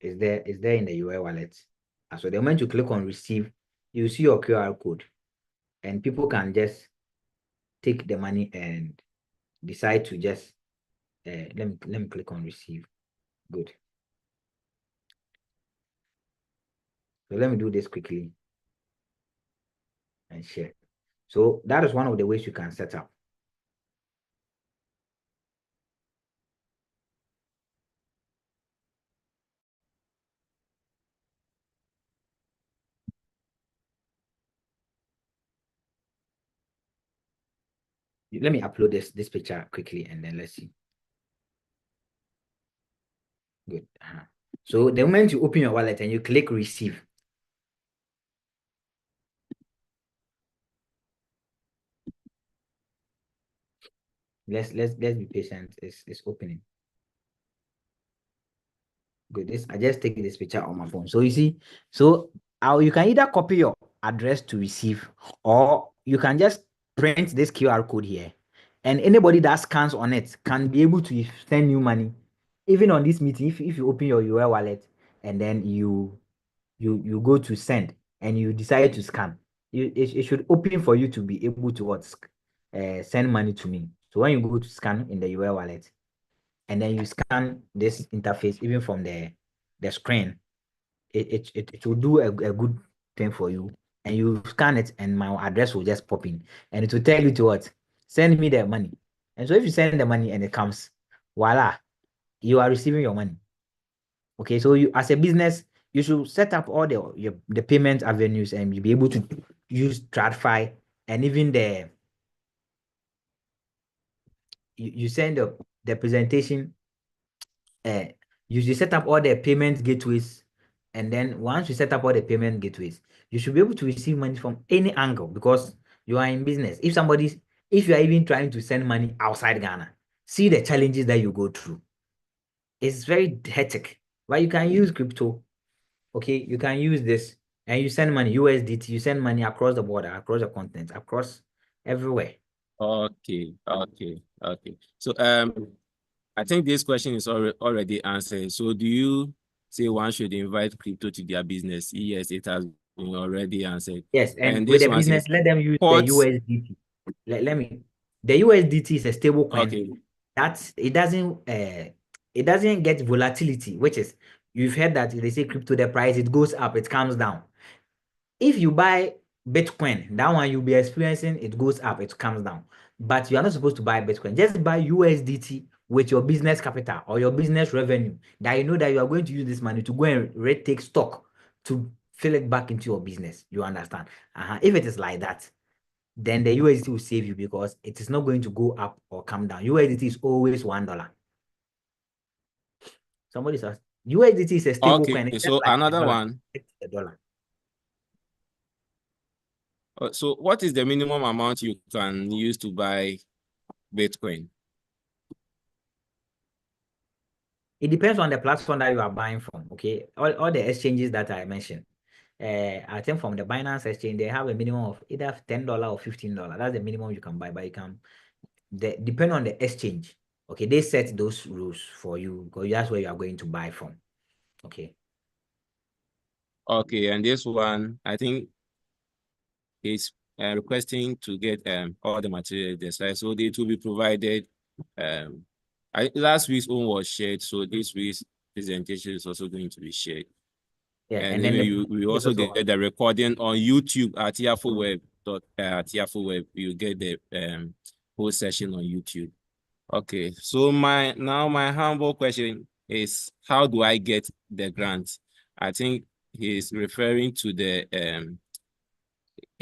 S2: Is there in the UA wallet. And so the moment you click on receive, you see your QR code. And people can just take the money and decide to just let me click on receive. Good. So let me do this quickly and share. So that is one of the ways you can set up. Let me upload this picture quickly and then let's see. Good. So the moment you open your wallet and you click receive, let's be patient. It's opening. Good. I just take this picture on my phone. So you see, so you can either copy your address to receive, or you can just print this QR code here, and anybody that scans on it can be able to send you money. Even on this meeting, if you open your UL wallet and then you go to send and you decide to scan, it should open for you to be able to send money to me. So when you go to scan in the UL wallet, and then you scan this interface even from the screen, it will do a good thing for you. And you scan it and my address will just pop in and it will tell you to what? Send me the money. And so if you send the money and it comes, voila, you are receiving your money. Okay, so you as a business, you should set up all the payment avenues and you'll be able to use TradFi and even you send the presentation. You set up all the payment gateways, and then once you set up all the payment gateways, you should be able to receive money from any angle because you are in business. If you are even trying to send money outside Ghana, see the challenges that you go through. It's very hectic, but you can use crypto. Okay, you can use this and you send money USDT, you send money across the border, across the continent, across everywhere.
S3: Okay. So I think this question is already answered. So do you say one should invite crypto to their business? Yes, it has been already answered.
S2: Yes, and
S3: And
S2: with
S3: this
S2: the
S3: one says
S2: business, let them use the
S3: what?
S2: USDT. The USDT is a stable coin.
S3: Okay.
S2: It doesn't get volatility, which is you've heard that they say crypto, the price it goes up, it comes down. If you buy Bitcoin, that one you'll be experiencing it goes up, it comes down. But you are not supposed to buy Bitcoin. Just buy USDT with your business capital or your business revenue that you know that you are going to use this money to go and take stock to fill it back into your business. You understand? If it is like that, then the USDT will save you because it is not going to go up or come down. USDT is always $1. Somebody says USDT is a stable
S3: Okay,
S2: coin. It's just
S3: so
S2: like
S3: another one.
S2: the dollar.
S3: So what is the minimum amount you can use to buy Bitcoin?
S2: It depends on the platform that you are buying from. Okay, all the exchanges that I mentioned. I think from the Binance exchange, they have a minimum of either $10 or $15. That's the minimum you can buy, but you can depend on the exchange. Okay, they set those rules for you because that's where you are going to buy from. Okay.
S3: Okay, and this one, I think, is requesting to get all the material there. So it will be provided. Last week's own was shared, so this week's presentation is also going to be shared.
S2: Yeah,
S3: And
S2: then
S3: then we also get the recording on YouTube at Yafo Web. You get the whole session on YouTube. Okay, so my humble question is, how do I get the grant? I think he's referring to the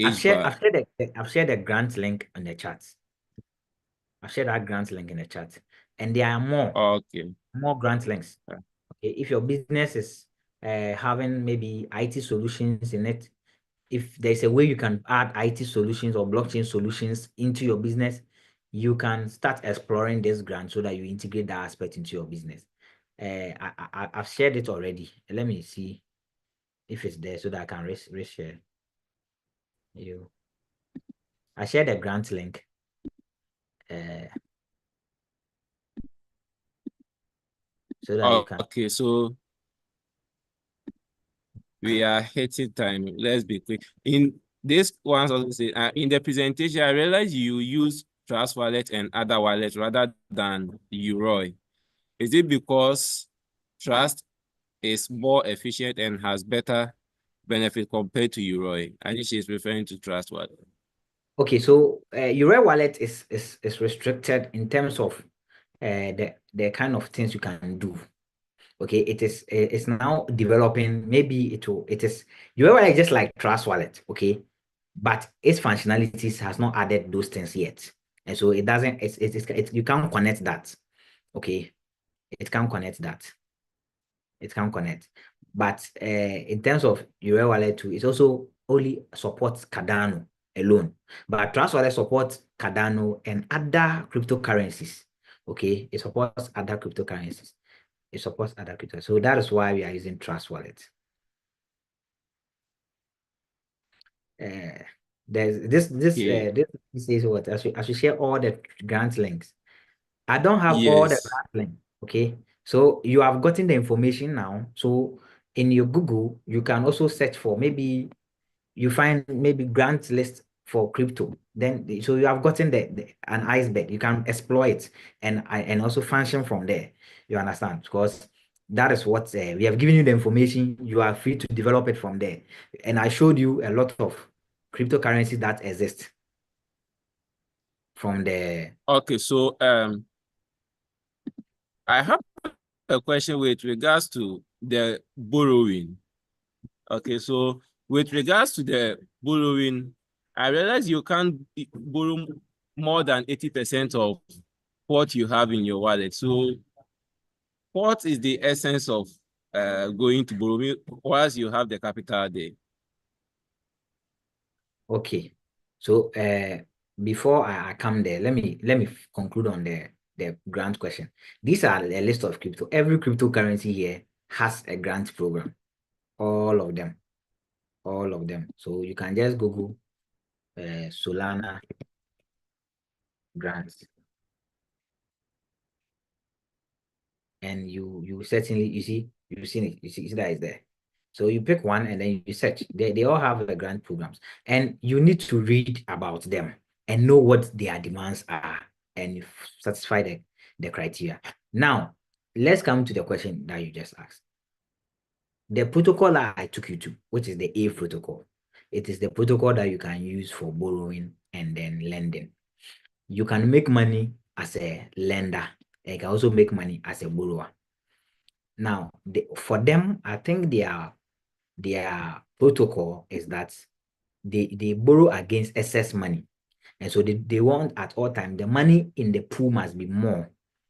S2: I've shared
S3: HBAR.
S2: I've shared the grant link in the chat. I've shared that grant link in the chat, and there are
S3: Okay.
S2: more grant links. Okay, if your business is having maybe IT solutions in it, if there's a way you can add IT solutions or blockchain solutions into your business, you can start exploring this grant so that you integrate that aspect into your business. I've shared it already. Let me see if it's there so that I can reshare you. I shared the grant link. So that you can.
S3: Okay, so we are hitting time. Let's be quick. In this one, also say, in the presentation, I realized you use Trust Wallet and other wallets rather than Uroi. Is it because Trust is more efficient and has better benefit compared to Uroi? I think she's referring to Trust Wallet.
S2: Okay, so your wallet is restricted in terms of the kind of things you can do. Okay, it's now developing. Maybe it is your wallet is just like Trust Wallet. Okay, but its functionalities has not added those things yet, and so it doesn't. You can't connect that. Okay, it can't connect that. It can connect. But in terms of your wallet too, it also only supports Cardano alone. But Trust Wallet supports Cardano and other cryptocurrencies. Okay, it supports other cryptocurrencies. It supports other crypto. So that is why we are using Trust Wallet. There's
S3: Yeah.
S2: this says what I should share all the grant links. I don't have all the
S3: Yes.
S2: grant links. Okay, so you have gotten the information now. So in your Google, you can also search for maybe you find maybe grant list for crypto. Then so you have gotten an iceberg. You can exploit and also function from there. You understand? Because that is what we have given you the information. You are free to develop it from there. And I showed you a lot of cryptocurrencies that exist from the.
S3: Okay, so I have a question with regards to the borrowing. Okay, so with regards to the borrowing, I realize you can't borrow more than 80% of what you have in your wallet. So what is the essence of going to borrow whilst you have the capital there?
S2: Okay, so before I come there, let me conclude on the grant question. These are a list of crypto. Every cryptocurrency here has a grant program. All of them, all of them. So you can just Google Solana grants, and you certainly you see it. You see that is there. So you pick one and then you search. They all have the grant programs, and you need to read about them and know what their demands are and satisfy the criteria. Now, let's come to the question that you just asked. The protocol that I took you to, which is the A protocol, it is the protocol that you can use for borrowing and then lending. You can make money as a lender. and can also make money as a borrower. Now, for them, I think their protocol is that they borrow against excess money. And so they want at all times the money in the pool must be more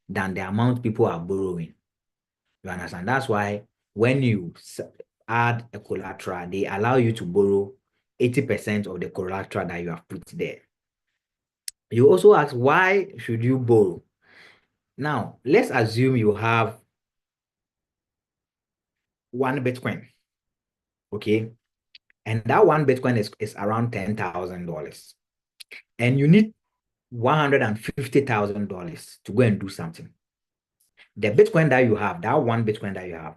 S2: than the amount people are borrowing. You understand? That's why when you add a collateral, they allow you to borrow 80% of the collateral that you have put there. You also ask, why should you borrow? Now, let's assume you have 1 Bitcoin, okay? And that 1 Bitcoin is around $10,000. And you need $150,000 to go and do something. The Bitcoin that you have, that 1 Bitcoin that you have,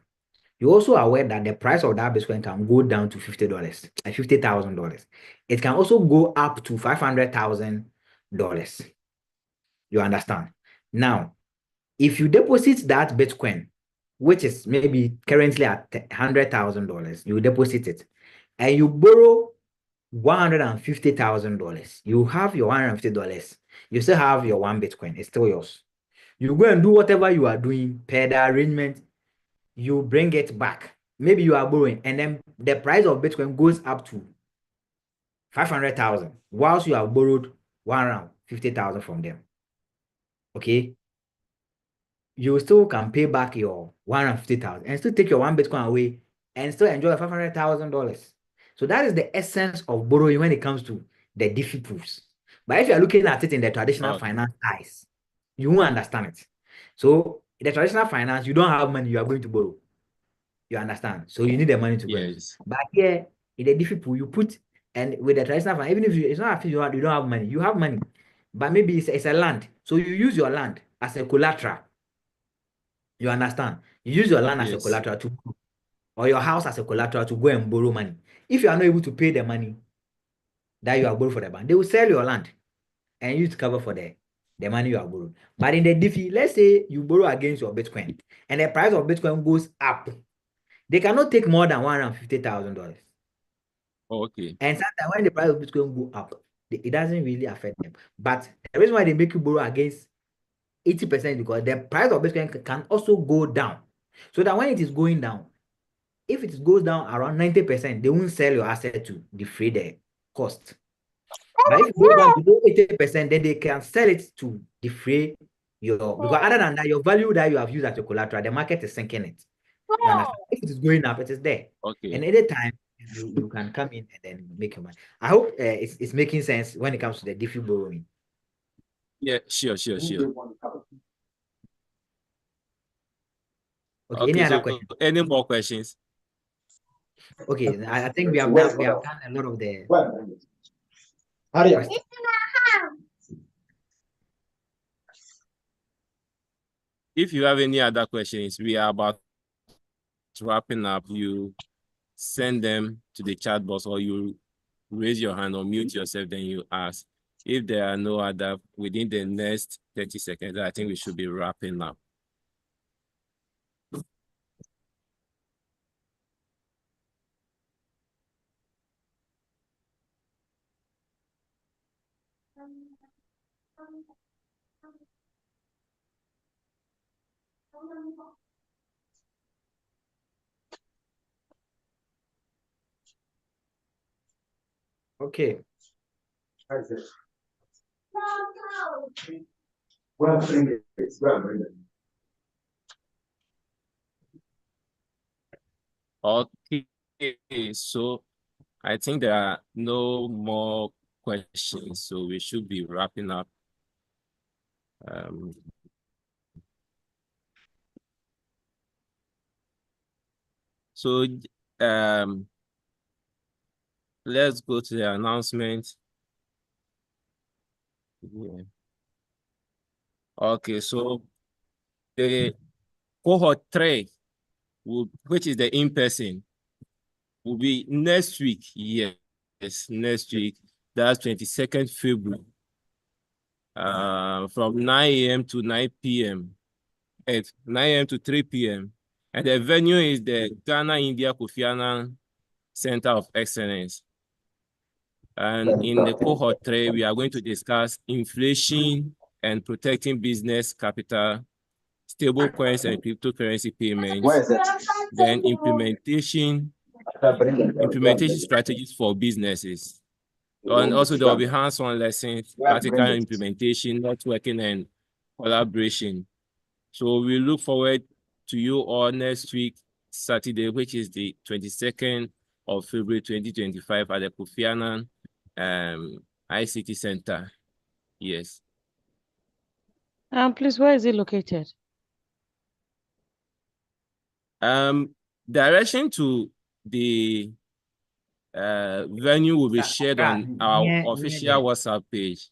S2: you're also aware that the price of that Bitcoin can go down to $50, $50,000. It can also go up to $500,000. You understand? Now, if you deposit that Bitcoin, which is maybe currently at $100,000, you deposit it, and you borrow $150,000. You have your $150. You still have your 1 Bitcoin. It's still yours. You go and do whatever you are doing per the arrangement. You bring it back. Maybe you are borrowing, and then the price of Bitcoin goes up to 500,000, whilst you have borrowed 150,000 from them. Okay, you still can pay back your 150,000 and still take your 1 Bitcoin away and still enjoy $500,000. So that is the essence of borrowing when it comes to the diffy proofs. But if you are looking at it in the traditional finance eyes, you won't understand it. So in the traditional finance, you don't have money, you are going to borrow. You understand? So you need the money to go.
S3: Yes.
S2: But here in the diffy pool, you put, and with the traditional finance, even if it's not as if you don't have money, you have money. But maybe it's a land. So you use your land as a collateral. You understand? You use your land as a collateral to, or your house as a collateral to go and borrow money. If you are not able to pay the money that you have borrowed for the bank, they will sell your land and use to cover for the money you have borrowed. But in the diffy, let's say you borrow against your Bitcoin and the price of Bitcoin goes up, they cannot take more than $150,000.
S3: Okay.
S2: And sometimes when the price of Bitcoin go up, it doesn't really affect them. But the reason why they make you borrow against 80% because the price of Bitcoin can also go down. So that when it is going down, if it goes down around 90%, they won't sell your asset to defray the cost. But if it goes down below 80%, then they can sell it to defray your, because other than that, your value that you have used as your collateral, the market is sinking it. You understand? If it is going up, it is there.
S3: Okay.
S2: And any time you can come in and then make your money. I hope it's making sense when it comes to the diffy borrowing.
S3: Yeah, sure.
S2: Okay, any other
S3: so
S2: question?
S3: any more questions?
S2: Okay, I think we have done a lot of the questions.
S3: If you have any other questions, we are about wrapping up. You send them to the chat box, or you raise your hand or mute yourself, then you ask. If there are no other, within the next 30 seconds, I think we should be wrapping up.
S2: Okay.
S3: Okay, so I think there are no more questions, so we should be wrapping up. So let's go to the announcement. Yeah. Okay, so the cohort 3, which is the in-person, will be next week. Yes, next week. That's 22nd February. From 9 a.m. to 9 p.m. at 9 a.m. to 3 p.m. And the venue is the Ghana India Kofi Annan Center of Excellence. And in the cohort 3, we are going to discuss inflation and protecting business capital stable coins and cryptocurrency payments.
S4: Where is it?
S3: Then implementation strategies for businesses. And also there will be hands-on lessons, practical implementation, networking, and collaboration. So we look forward to you all next week, Saturday, which is the 22nd of February 2025 at the Kofi Annan ICT Center. Yes.
S5: Please, where is it located?
S3: Direction to the venue will be shared on our official WhatsApp page.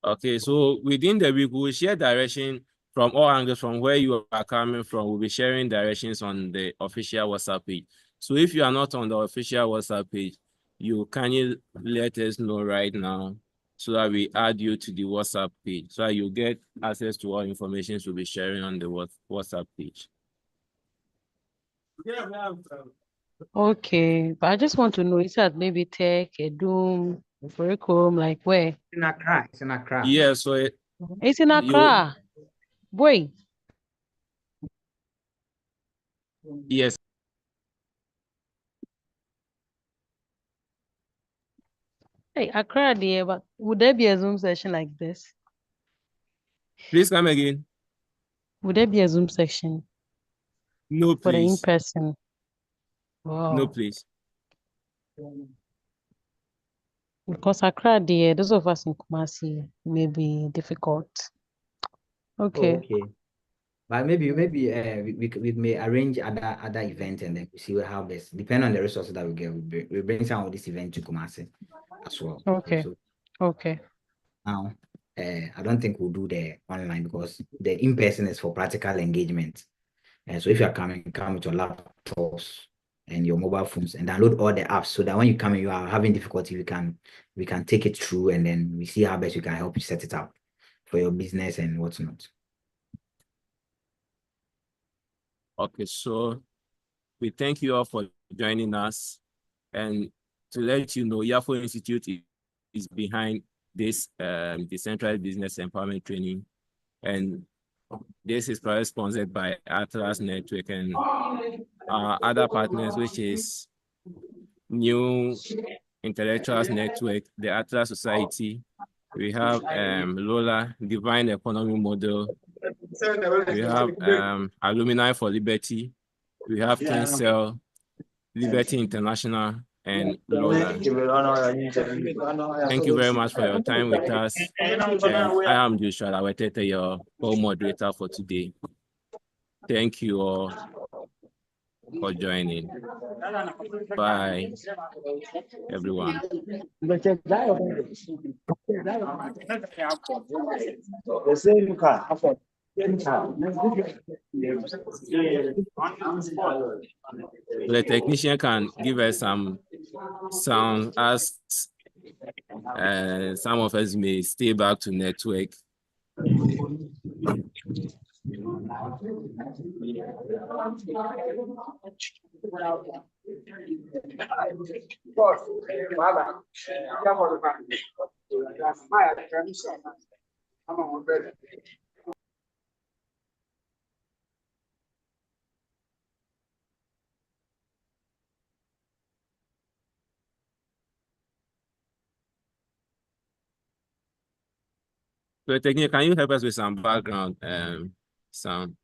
S3: Okay, so within the week, we will share direction from all angles from where you are coming from. We'll be sharing directions on the official WhatsApp page. So if you are not on the official WhatsApp page, you can let us know right now so that we add you to the WhatsApp page so that you get access to all information we'll be sharing on the WhatsApp page.
S5: Okay, but I just want to know, is that maybe Tech, Doom, Curriculum, like where?
S2: In Accra. It's in Accra.
S3: Yeah, so
S5: It's in Accra. Boy.
S3: Yes.
S5: Hey, Accra there, but would there be a Zoom session like this?
S3: Please come again.
S5: Would there be a Zoom session
S3: No,
S5: for the
S3: please.
S5: in-person? Wow.
S3: No, please.
S5: Because Accra there, those of us in Kumasi may be difficult. Okay.
S2: Oh, okay. But maybe we may arrange other events and then we see how best. Depending on the resources that we get, we bring some of this event to Kumasi as well.
S5: Okay.
S2: So
S5: Okay.
S2: now, I don't think we'll do the online because the in-person is for practical engagement. And so if you are coming, come with your laptops and your mobile phones and download all the apps so that when you come and you are having difficulty, we can take it through and then we see how best we can help you set it up for your business and whatnot.
S3: Okay, so we thank you all for joining us. And to let you know, Yafo Institute is behind this Decentralized Business Empowerment Training. And this is probably sponsored by Atlas Network and our other partners, which is New Intellectuals Network, the Atlas Society. We have Lola, Divine Economy Model. We have Alumni for Liberty. We have Kinsel, Liberty International, and Lola. Thank you very much for your time with us. And I am Joshua Awetete, your co-moderator for today. Thank you all for joining. Bye, everyone. The technician can give us some sound as some of us may stay back to network. So technically, can you help us with some background sound?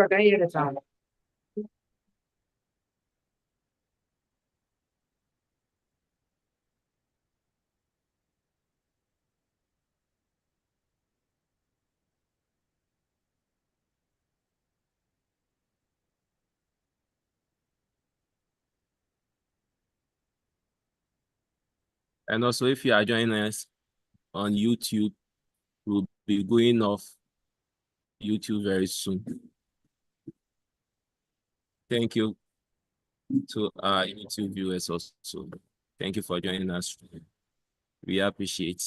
S2: Can you hear the sound?
S3: And also, if you are joining us on YouTube, we'll be going off YouTube very soon. Thank you to our YouTube viewers also. Thank you for joining us. We appreciate